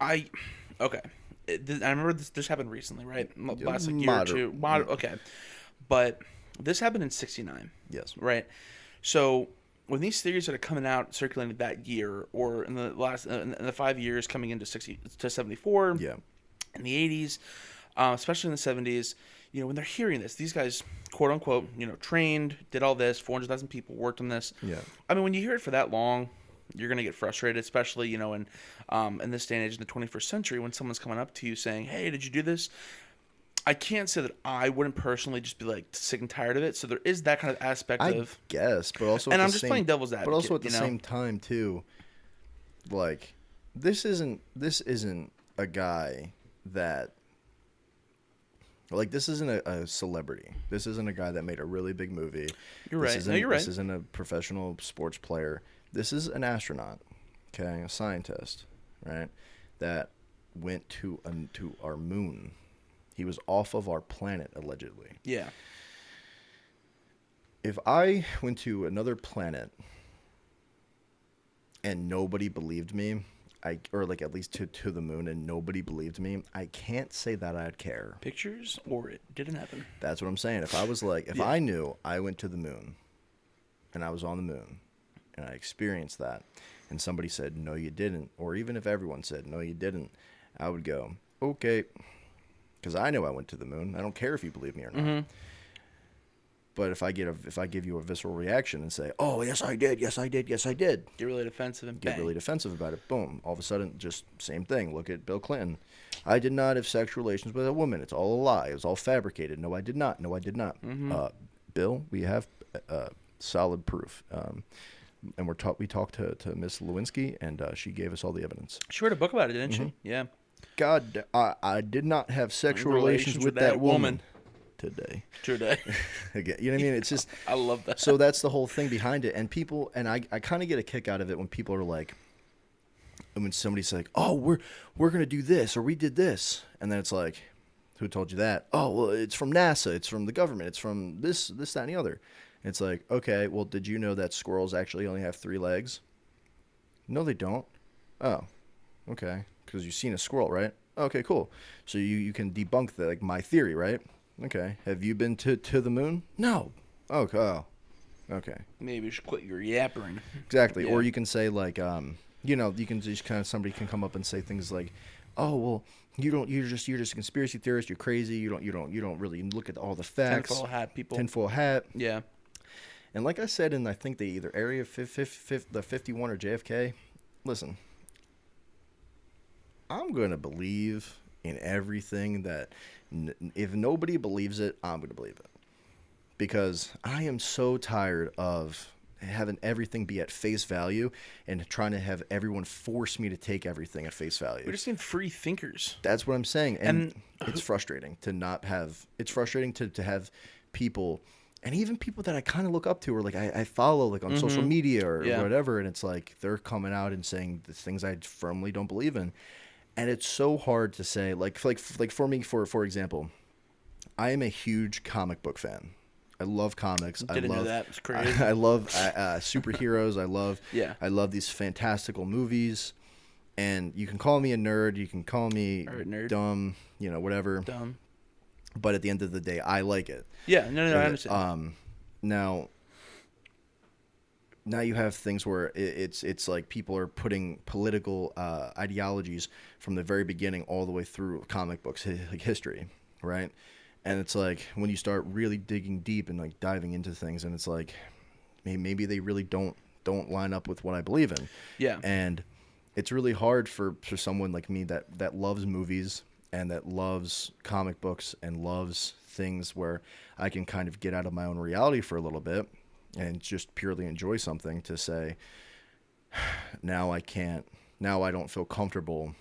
Okay. I remember this happened recently, right? Last year or two. Okay. But this happened in 1969. Yes. Right? So when these theories started coming out, circulating that year, or in the last in the 5 years coming into 74, Yeah. in the 80s, especially in the 70s, when they're hearing this, these guys, quote unquote, trained, did all this, 400,000 people worked on this. Yeah. I mean, when you hear it for that long, you're gonna get frustrated, especially in this day and age in the 21st century, when someone's coming up to you saying, "Hey, did you do this?" I can't say that I wouldn't personally just be like sick and tired of it. So there is that kind of aspect of, guess, but also, and I'm just playing devil's advocate. But also at the same time too, like, this isn't a guy that, like, this isn't a celebrity. This isn't a guy that made a really big movie. You're right. No, you're right. This isn't a professional sports player. This is an astronaut, okay, a scientist, right, that went to our moon. He was off of our planet, allegedly. Yeah. If I went to another planet and nobody believed me, or like at least to the moon, and nobody believed me, I can't say that I'd care. Pictures, or it didn't happen. That's what I'm saying. If I was like, if I knew I went to the moon and I was on the moon and I experienced that, and somebody said, "No, you didn't," or even if everyone said, "No, you didn't," I would go, "Okay," because I know I went to the moon. I don't care if you believe me or not. Mm-hmm. But if I give you a visceral reaction and say, "Oh, yes, I did. Yes, I did. Yes, I did," Get really defensive and get bang. really defensive about it. Boom. All of a sudden, just same thing. Look at Bill Clinton. "I did not have sexual relations with a woman. It's all a lie. It was all fabricated. No, I did not. No, I did not." Mm-hmm. Bill, we have solid proof. And we talked to Miss Lewinsky, and she gave us all the evidence. She wrote a book about it, didn't she? Yeah. God, I did not have sexual relations with that woman. today. Today. Again, you know what I mean? It's just I love that. so that's the whole thing behind it. And people, and I kind of get a kick out of it when people are like, and when somebody's like, "Oh, we're gonna do this," or "We did this," and then it's like, "Who told you that?" "Oh, well, it's from NASA. It's from the government. It's from this, that, and the other." And it's like, okay, well, did you know that squirrels actually only have 3 legs? No, they don't. Oh, okay. Because you've seen a squirrel, right? Okay, cool. So you can debunk my theory, right? Okay. Have you been to the moon? No. Okay. Oh. Okay. Maybe you should quit your yappering. Exactly. Yeah. Or you can say you can just kind of somebody can come up and say things like, "Oh, well, you're just a conspiracy theorist. You're crazy. You don't really look at all the facts." Tinfoil hat people. Tinfoil hat. Yeah. And like I said in I think the either Area 51 or JFK, listen, I'm going to believe in everything that if nobody believes it, I'm going to believe it. Because I am so tired of having everything be at face value and trying to have everyone force me to take everything at face value. We're just in free thinkers. That's what I'm saying. And it's frustrating to not have, it's frustrating to have people, and even people that I kind of look up to or like I follow like on social media or whatever. And it's like, they're coming out and saying the things I firmly don't believe in. And it's so hard to say, like for me, for example, I am a huge comic book fan. I love comics. Didn't know that. It's crazy. I love superheroes. I love these fantastical movies. And you can call me a nerd. You can call me nerd. Dumb. Whatever. Dumb. But at the end of the day, I like it. Yeah. No, I understand. Now you have things where it's like people are putting political ideologies from the very beginning all the way through comic books like history, right? And it's like when you start really digging deep and like diving into things, and it's like maybe they really don't line up with what I believe in. Yeah. And it's really hard for someone like me that loves movies and that loves comic books and loves things where I can kind of get out of my own reality for a little bit and just purely enjoy something, to say now I don't feel comfortable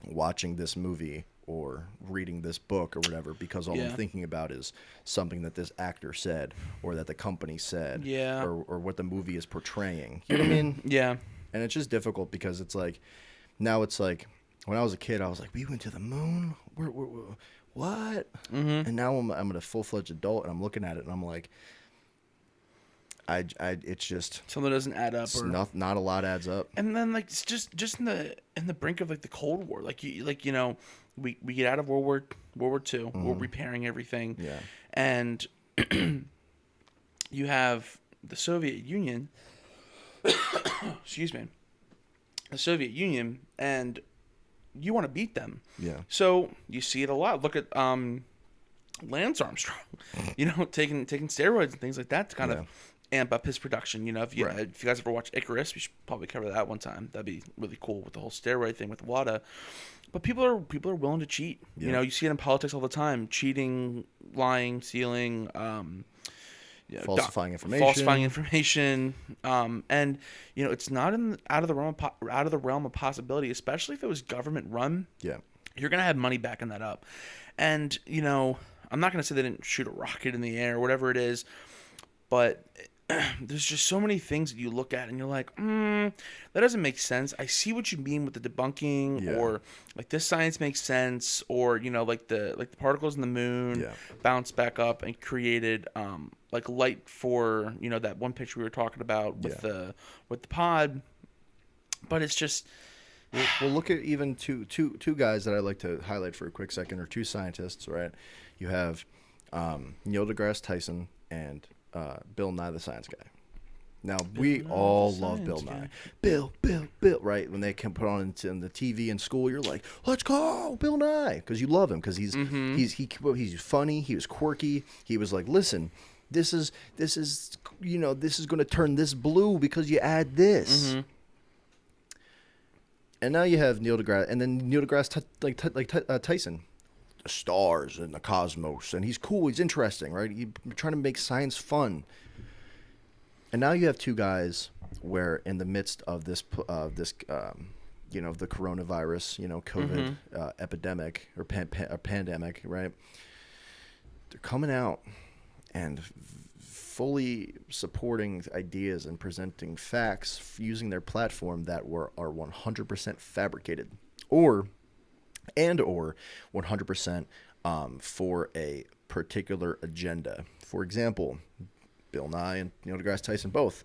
watching this movie or reading this book or whatever, because all I'm thinking about is something that this actor said or that the company said, or what the movie is portraying. You know what I mean? Yeah. And it's just difficult because it's like, now it's like, when I was a kid, I was like, we went to the moon? What? Mm-hmm. And now I'm a full-fledged adult, and I'm looking at it, and I'm like, it's just something doesn't add up. Not a lot adds up. And then like it's just in the brink of like the Cold War, we get out of World War II. Mm-hmm. We're repairing everything. Yeah. And you have the Soviet Union. Excuse me. The Soviet Union, and you want to beat them. Yeah. So you see it a lot. Look at Lance Armstrong. Taking steroids and things like that to kind of amp up his production. If you guys ever watch Icarus, we should probably cover that one time. That'd be really cool with the whole steroid thing with WADA. But people are willing to cheat. Yeah. You see it in politics all the time: cheating, lying, stealing, falsifying information. And it's not out of the realm of possibility, especially if it was government run. Yeah, you're gonna have money backing that up. And I'm not gonna say they didn't shoot a rocket in the air or whatever it is, but there's just so many things that you look at and you're like, that doesn't make sense. I see what you mean with the debunking, or like this science makes sense, or like the particles in the moon bounced back up and created like light for that one picture we were talking about with the pod. But it's just well, look at even two guys that I'd like to highlight for a quick second, or two scientists, right? You have Neil deGrasse Tyson and Bill Nye the Science Guy. Now, we all love Bill Nye. Bill, right? When they can put on in the TV in school, you're like, let's go, Bill Nye, because you love him, because he's funny, he was quirky, he was like, listen, this is going to turn this blue because you add this. Mm-hmm. And now you have Neil deGrasse, and then Neil deGrasse Tyson. The stars and the cosmos, and he's cool, he's interesting, right? He's trying to make science fun. And now you have two guys where in the midst of this the coronavirus, COVID epidemic or pandemic, right? they're coming out and fully supporting ideas and presenting facts using their platform that are 100% fabricated or 100% for a particular agenda. For example, Bill Nye and Neil deGrasse Tyson both.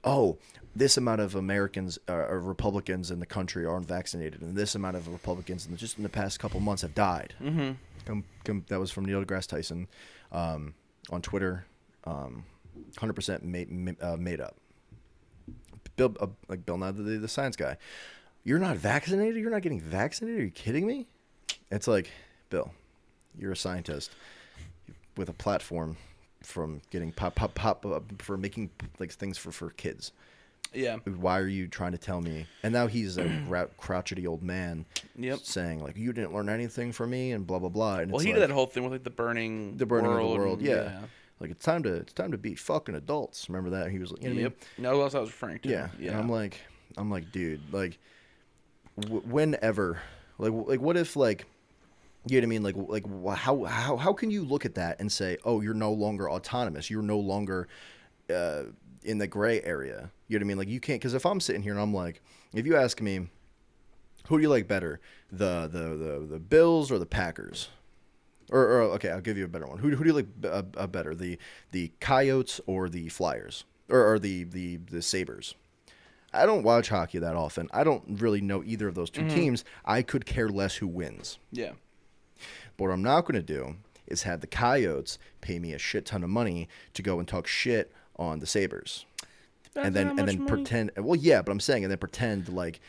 Oh, this amount of Americans or Republicans in the country aren't vaccinated, and this amount of Republicans just in the past couple months have died. That was from Neil deGrasse Tyson on Twitter. 100% made up. Bill Nye, the science guy. You're not vaccinated? You're not getting vaccinated? Are you kidding me? It's like, Bill, you're a scientist with a platform from getting for making like things for kids. Yeah. Why are you trying to tell me? And now he's a crotchety old man saying like, you didn't learn anything from me and blah blah blah. And well, he did that whole thing with like the burning of the world. And, yeah. Like it's time to be fucking adults. Remember that? He was, you know what I mean? No, that's what I was referring to. Yeah. And I'm like, dude, like, whenever, like, what if, like, you know what I mean? Like, how can you look at that and say, oh, you're no longer autonomous. You're no longer in the gray area. You know what I mean? Like, you can't, because if I'm sitting here and I'm like, if you ask me, who do you like better, the Bills or the Packers? Or okay, I'll give you a better one. Who do you like better, the Coyotes or the Flyers, or the Sabres? I don't watch hockey that often. I don't really know either of those two teams. I could care less who wins. Yeah. But what I'm not going to do is have the Coyotes pay me a shit ton of money to go and talk shit on the Sabres. And then pretend. Well, yeah, but I'm saying, and then pretend like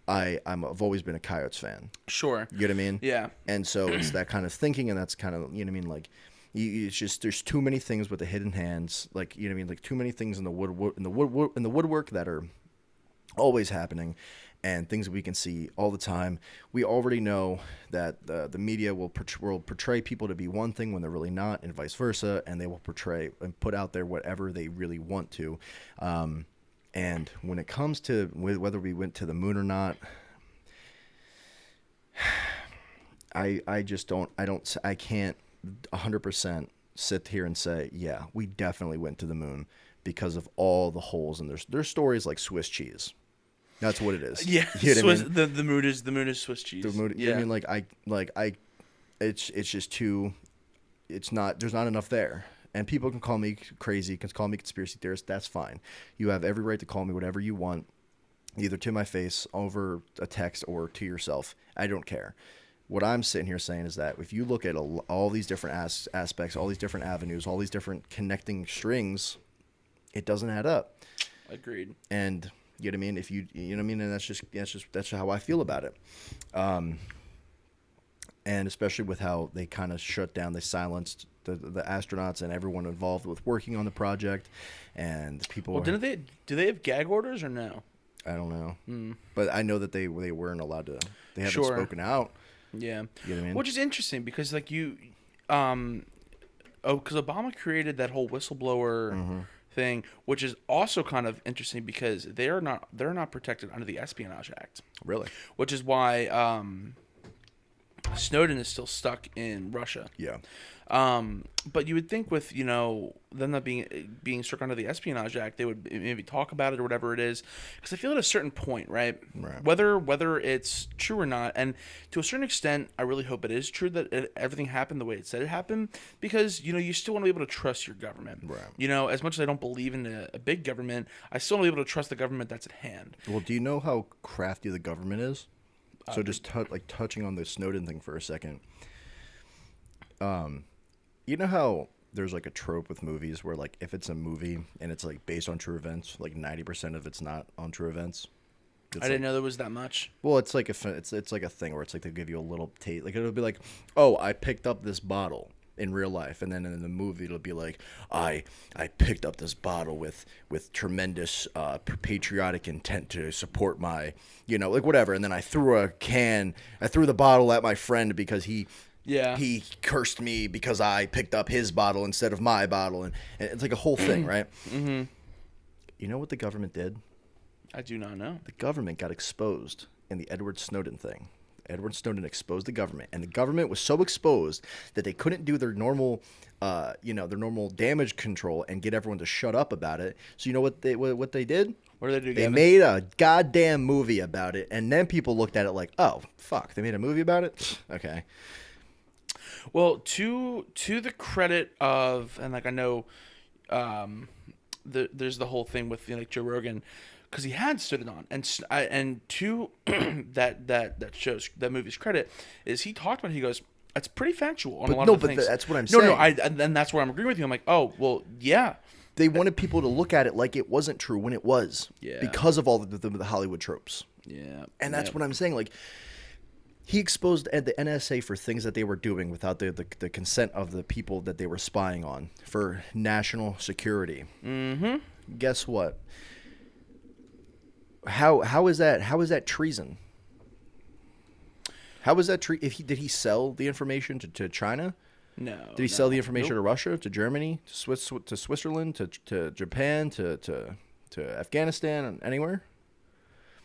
I've always been a Coyotes fan. Sure. You know what I mean? Yeah. And so it's that kind of thinking, and that's kind of, you know what I mean? Like, it's just, there's too many things with the hidden hands. Like, you know what I mean? Like, too many things in the woodwork that are always happening, and things that we can see all the time. We already know that the media will portray people to be one thing when they're really not, and vice versa, and they will portray and put out there whatever they really want to. And when it comes to whether we went to the moon or not, I can't 100% sit here and say, yeah, we definitely went to the moon because of all the holes, and there's stories like Swiss cheese. That's what it is. Yeah, you know Swiss, what I mean? the moon is Swiss cheese. The moon, yeah. I mean, it's just too. It's not. There's not enough there. And people can call me crazy, can call me conspiracy theorist. That's fine. You have every right to call me whatever you want, either to my face, over a text, or to yourself. I don't care. What I'm sitting here saying is that if you look at all these different aspects, all these different avenues, all these different connecting strings, it doesn't add up. Agreed. And you know what I mean? If you know what I mean? And that's how I feel about it. And especially with how they kind of shut down, they silenced the astronauts and everyone involved with working on the project, and people. Well, do they have gag orders or no? I don't know, but I know that they weren't allowed to. They haven't spoken out. Yeah, you know what I mean? Which is interesting because like because Obama created that whole whistleblower thing, which is also kind of interesting because they're not protected under the Espionage Act. Really? Which is why Snowden is still stuck in Russia. Yeah. But you would think with, them not being struck under the Espionage Act, they would maybe talk about it or whatever it is. Because I feel at a certain point, right? Whether it's true or not, and to a certain extent, I really hope it is true that everything happened the way it said it happened. Because, you still want to be able to trust your government. Right. As much as I don't believe in a big government, I still want to be able to trust the government that's at hand. Well, do you know how crafty the government is? So just touching on the Snowden thing for a second. You know how there's like a trope with movies where like if it's a movie and it's like based on true events, like 90% of it's not on true events. I didn't know there was that much. Well, it's like it's like a thing where it's like they give you a little taste. Like it'll be like, oh, I picked up this bottle in real life, and then in the movie it'll be like, I picked up this bottle with tremendous patriotic intent to support my, like whatever, and then I threw the bottle at my friend because he cursed me because I picked up his bottle instead of my bottle, and it's like a whole thing, right? Mm-hmm. You know what the government did? I do not know. The government got exposed in the Edward Snowden thing. Edward Snowden exposed the government, and the government was so exposed that they couldn't do their normal, their normal damage control and get everyone to shut up about it. So you know what they did? What did they do? They Gavin? made a goddamn movie about it, and then people looked at it like, oh fuck, they made a movie about it. Okay. Well, to the credit of, and like I know, there's the whole thing with like Joe Rogan, because he had stood it on, and to that movie's credit is he talked about it, he goes, it's pretty factual on a lot of things. That's what I'm saying. No, and that's where I'm agreeing with you. I'm like, oh well, yeah. They wanted people to look at it like it wasn't true when it was, because of all the Hollywood tropes. Yeah, and that's what I'm saying. Like, he exposed the NSA for things that they were doing without the consent of the people that they were spying on for national security. Mm-hmm. Guess what? How is that treason? How was that did he sell the information to China? No. Did he sell the information to Russia, to Germany, to Switzerland, to Japan, to Afghanistan, and anywhere?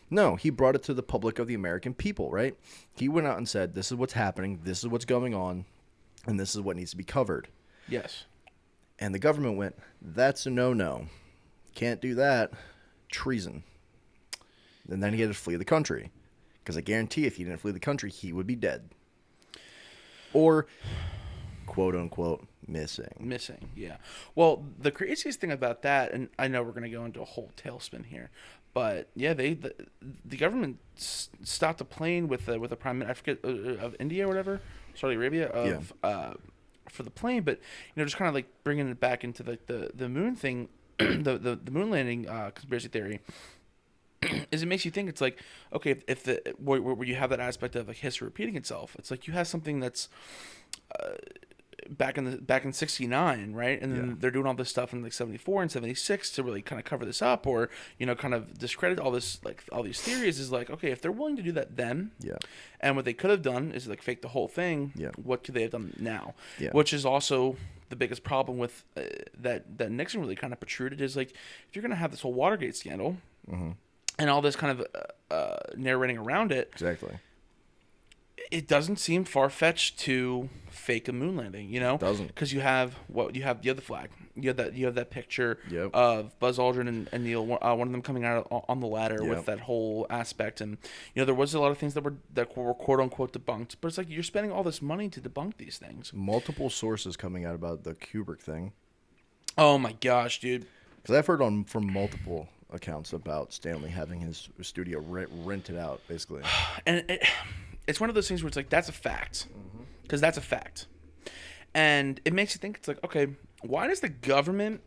No, he brought it to the public of the American people, right? He went out and said, this is what's happening, this is what's going on, and this is what needs to be covered. Yes. And the government went, that's a no-no. Can't do that. Treason. And then he had to flee the country. Because I guarantee if he didn't flee the country, he would be dead. Or, quote-unquote, missing. Yeah. Well, the craziest thing about that, and I know we're going to go into a whole tailspin here, but yeah, the government stopped a plane with a prime minister, I forget, of India or whatever, Saudi Arabia, for the plane, but just kind of like bringing it back into the moon thing, the moon landing conspiracy theory. Is it makes you think it's like, okay, if where you have that aspect of like history repeating itself, it's like you have something that's back in 69, right? And then they're doing all this stuff in like 74 and 76 to really kind of cover this up, or kind of discredit all this, like all these theories. Is like, okay, if they're willing to do that then, and what they could have done is like fake the whole thing, what could they have done now? Which is also the biggest problem with that Nixon really kind of protruded, is like, if you're gonna have this whole Watergate scandal, and all this kind of narrating around it, exactly, it doesn't seem far-fetched to fake a moon landing, It doesn't, because you have the flag, you have that picture of Buzz Aldrin and Neil, one of them coming out on the ladder with that whole aspect, and there was a lot of things that were quote-unquote debunked, but it's like, you're spending all this money to debunk these things. Multiple sources coming out about the Kubrick thing. Oh my gosh, dude! Because I've heard from multiple accounts about Stanley having his studio rented out, basically. And it's one of those things where it's like, that's a fact, because that's a fact, and it makes you think, it's like, okay, why does the government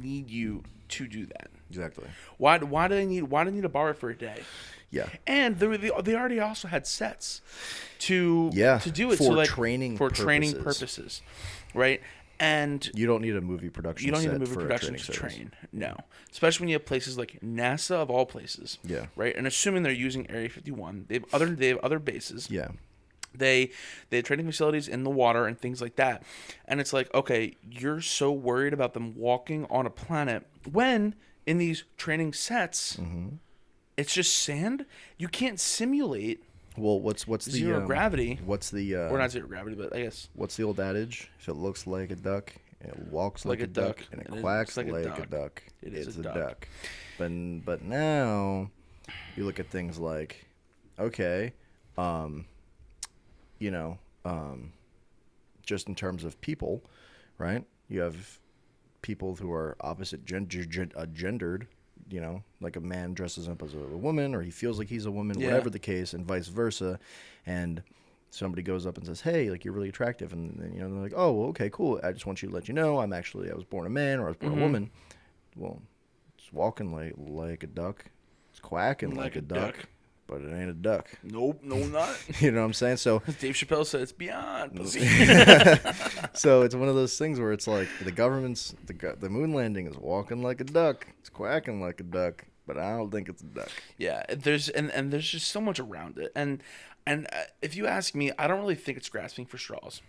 need you to do that? Exactly. Why do they need to borrow it for a day? Yeah. And they already also had sets to do it, for so like, training purposes, right? And you don't need a movie production. You don't set need a movie for production a to service. train. No. Especially when you have places like NASA, of all places. Yeah. Right? And assuming they're using Area 51, they have other bases. Yeah. They have training facilities in the water and things like that. And it's like, okay, you're so worried about them walking on a planet when in these training sets, it's just sand. You can't simulate. Well, what's zero gravity? What's the or not zero gravity, but I guess what's the old adage? If it looks like a duck, it walks like a duck, and it and quacks it looks like a duck. It's a a duck. But now you look at things like, okay, just in terms of people, right? You have people who are opposite gendered. Like a man dresses up as a woman, or he feels like he's a woman, whatever the case, and vice versa. And somebody goes up and says, "Hey, like, you're really attractive," and they're like, "Oh, well, okay, cool. I just want you to let you know, I was born a man, or I was born a woman." Well, it's walking like a duck, it's quacking like a duck, but it ain't a duck. Nope, no, not. You know what I'm saying? So Dave Chappelle said it's beyond pussy. So it's one of those things where it's like the moon landing is walking like a duck, it's quacking like a duck, but I don't think it's a duck. Yeah, there's just so much around it, and if you ask me, I don't really think it's grasping for straws,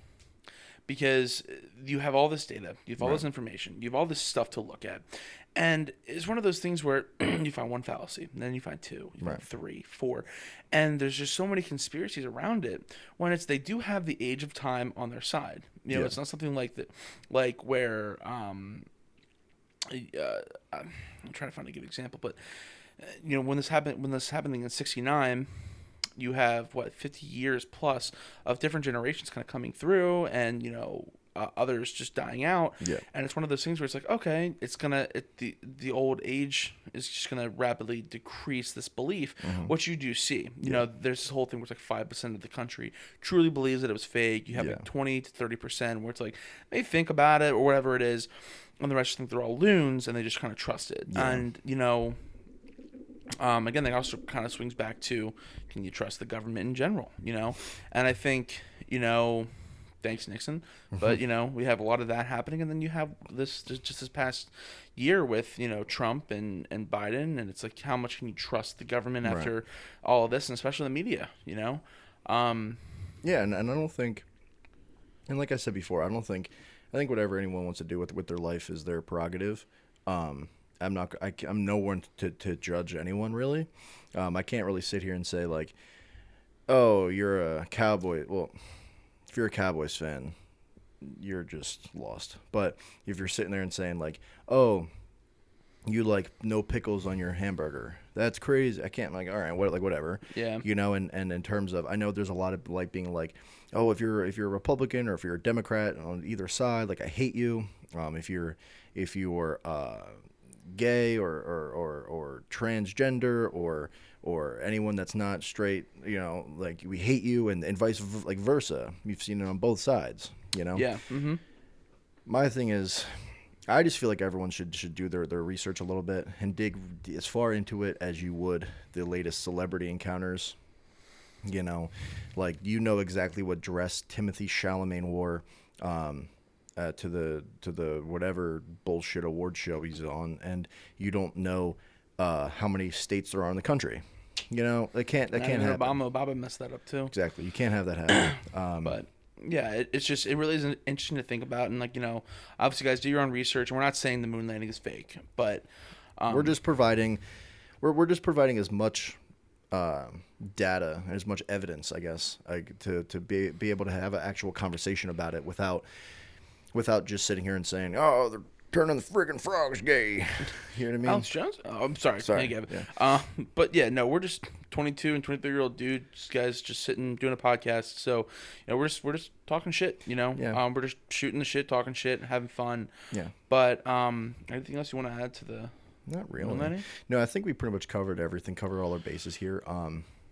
because you have all this data, you have all this information, you have all this stuff to look at, And it's one of those things where you find one fallacy, and then you find two, you find three, four, and there's just so many conspiracies around it. When they do have the age of time on their side. You know, it's not something like that, like where I'm trying to find a good example, but you know, when this happening in '69. You have 50 years plus of different generations kind of coming through, and you know, others just dying out. Yeah. And it's one of those things where it's like, okay, the old age is just gonna rapidly decrease this belief, which you do see. You know, there's this whole thing where it's like 5% of the country truly believes that it was fake. You have like 20 to 30% where it's like they think about it or whatever it is, and the rest think they're all loons and they just kind of trust it. And you know. Again, that also kind of swings back to, can you trust the government in general, you know? And I think, you know, thanks Nixon, but, you know, we have a lot of that happening. And then you have this past year with, you know, Trump and Biden. And it's like, how much can you trust the government after all of this, and especially the media, you know? Yeah, and I don't think, and like I said before, I think whatever anyone wants to do with their life is their prerogative. I'm no one to judge anyone, really. I can't really sit here and say, like, oh, you're a Cowboy. Well, if you're a Cowboys fan, you're just lost. But if you're sitting there and saying, like, oh, you like no pickles on your hamburger, that's crazy. I can't, like, all right, whatever. Yeah. You know, and in terms of, I know there's a lot of, like, being like, oh, if you're a Republican or if you're a Democrat on either side, like, I hate you. If you're gay or transgender or anyone that's not straight, you know, like, we hate you, and vice versa. You've seen it on both sides, you know? Yeah. My thing is, I just feel like everyone should do their research a little bit and dig as far into it as you would the latest celebrity encounters. You know, like, you know exactly what dress Timothy Chalamet wore to the whatever bullshit award show he's on, and you don't know how many states there are in the country. You know, that can't happen. Obama messed that up too. Exactly, you can't have that happen. But yeah, it really is interesting to think about, and, like, you know, obviously, guys, do your own research, and we're not saying the moon landing is fake, but we're just providing as much data, as much evidence, I guess, to be able to have an actual conversation about it without just sitting here and saying, oh, they're turning the friggin' frogs gay. You know what I mean? Alex Jones? Oh, I'm sorry. Hey, Gavin. Yeah. But yeah, no, we're just 22 and 23-year-old dudes, guys, just sitting doing a podcast. So, you know, we're just talking shit. You know, we're just shooting the shit, talking shit, having fun. Yeah. But anything else you want to add to the? Not really. No, I think we pretty much covered everything. Covered all our bases here.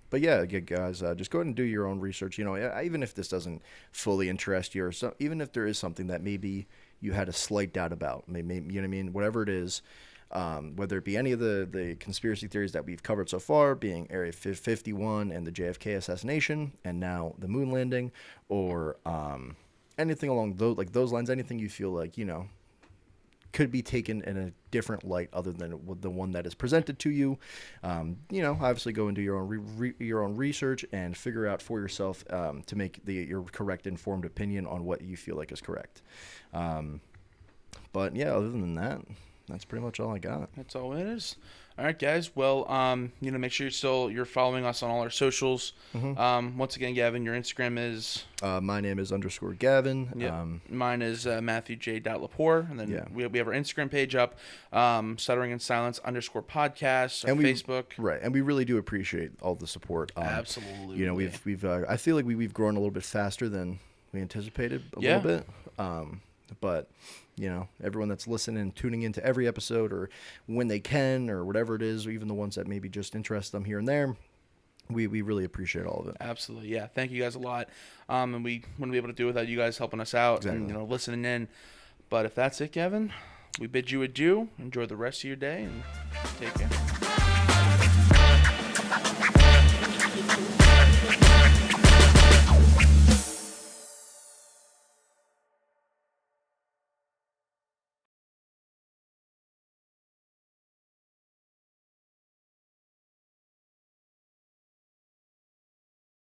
But yeah, guys, just go ahead and do your own research. You know, even if this doesn't fully interest you, or even if there is something that maybe you had a slight doubt about, maybe, you know what I mean, whatever it is, whether it be any of the conspiracy theories that we've covered so far, being Area 51 and the JFK assassination, and now the moon landing, or anything along those lines, anything you feel like, you know, could be taken in a different light other than the one that is presented to you. You know, obviously go and do your own research and figure out for yourself to make your correct informed opinion on what you feel like is correct. But yeah, other than that, that's pretty much all I got. That's all it is. All right, guys. Well, you know, make sure you're following us on all our socials. Once again, Gavin, your Instagram is? My name is _Gavin. Yep. Mine is Matthew J. Lepore. And then we have our Instagram page up, Stuttering in Silence _podcast, and Facebook. Right, and we really do appreciate all the support. Absolutely. You know, we've I feel like we've grown a little bit faster than we anticipated a little bit. But you know, everyone that's listening and tuning into every episode, or when they can, or whatever it is, or even the ones that maybe just interest them here and there, we really appreciate all of it. Absolutely, yeah. Thank you guys a lot. And we wouldn't be able to do it without you guys helping us out and, you know, listening in. But if that's it, Kevin, we bid you adieu. Enjoy the rest of your day and take care.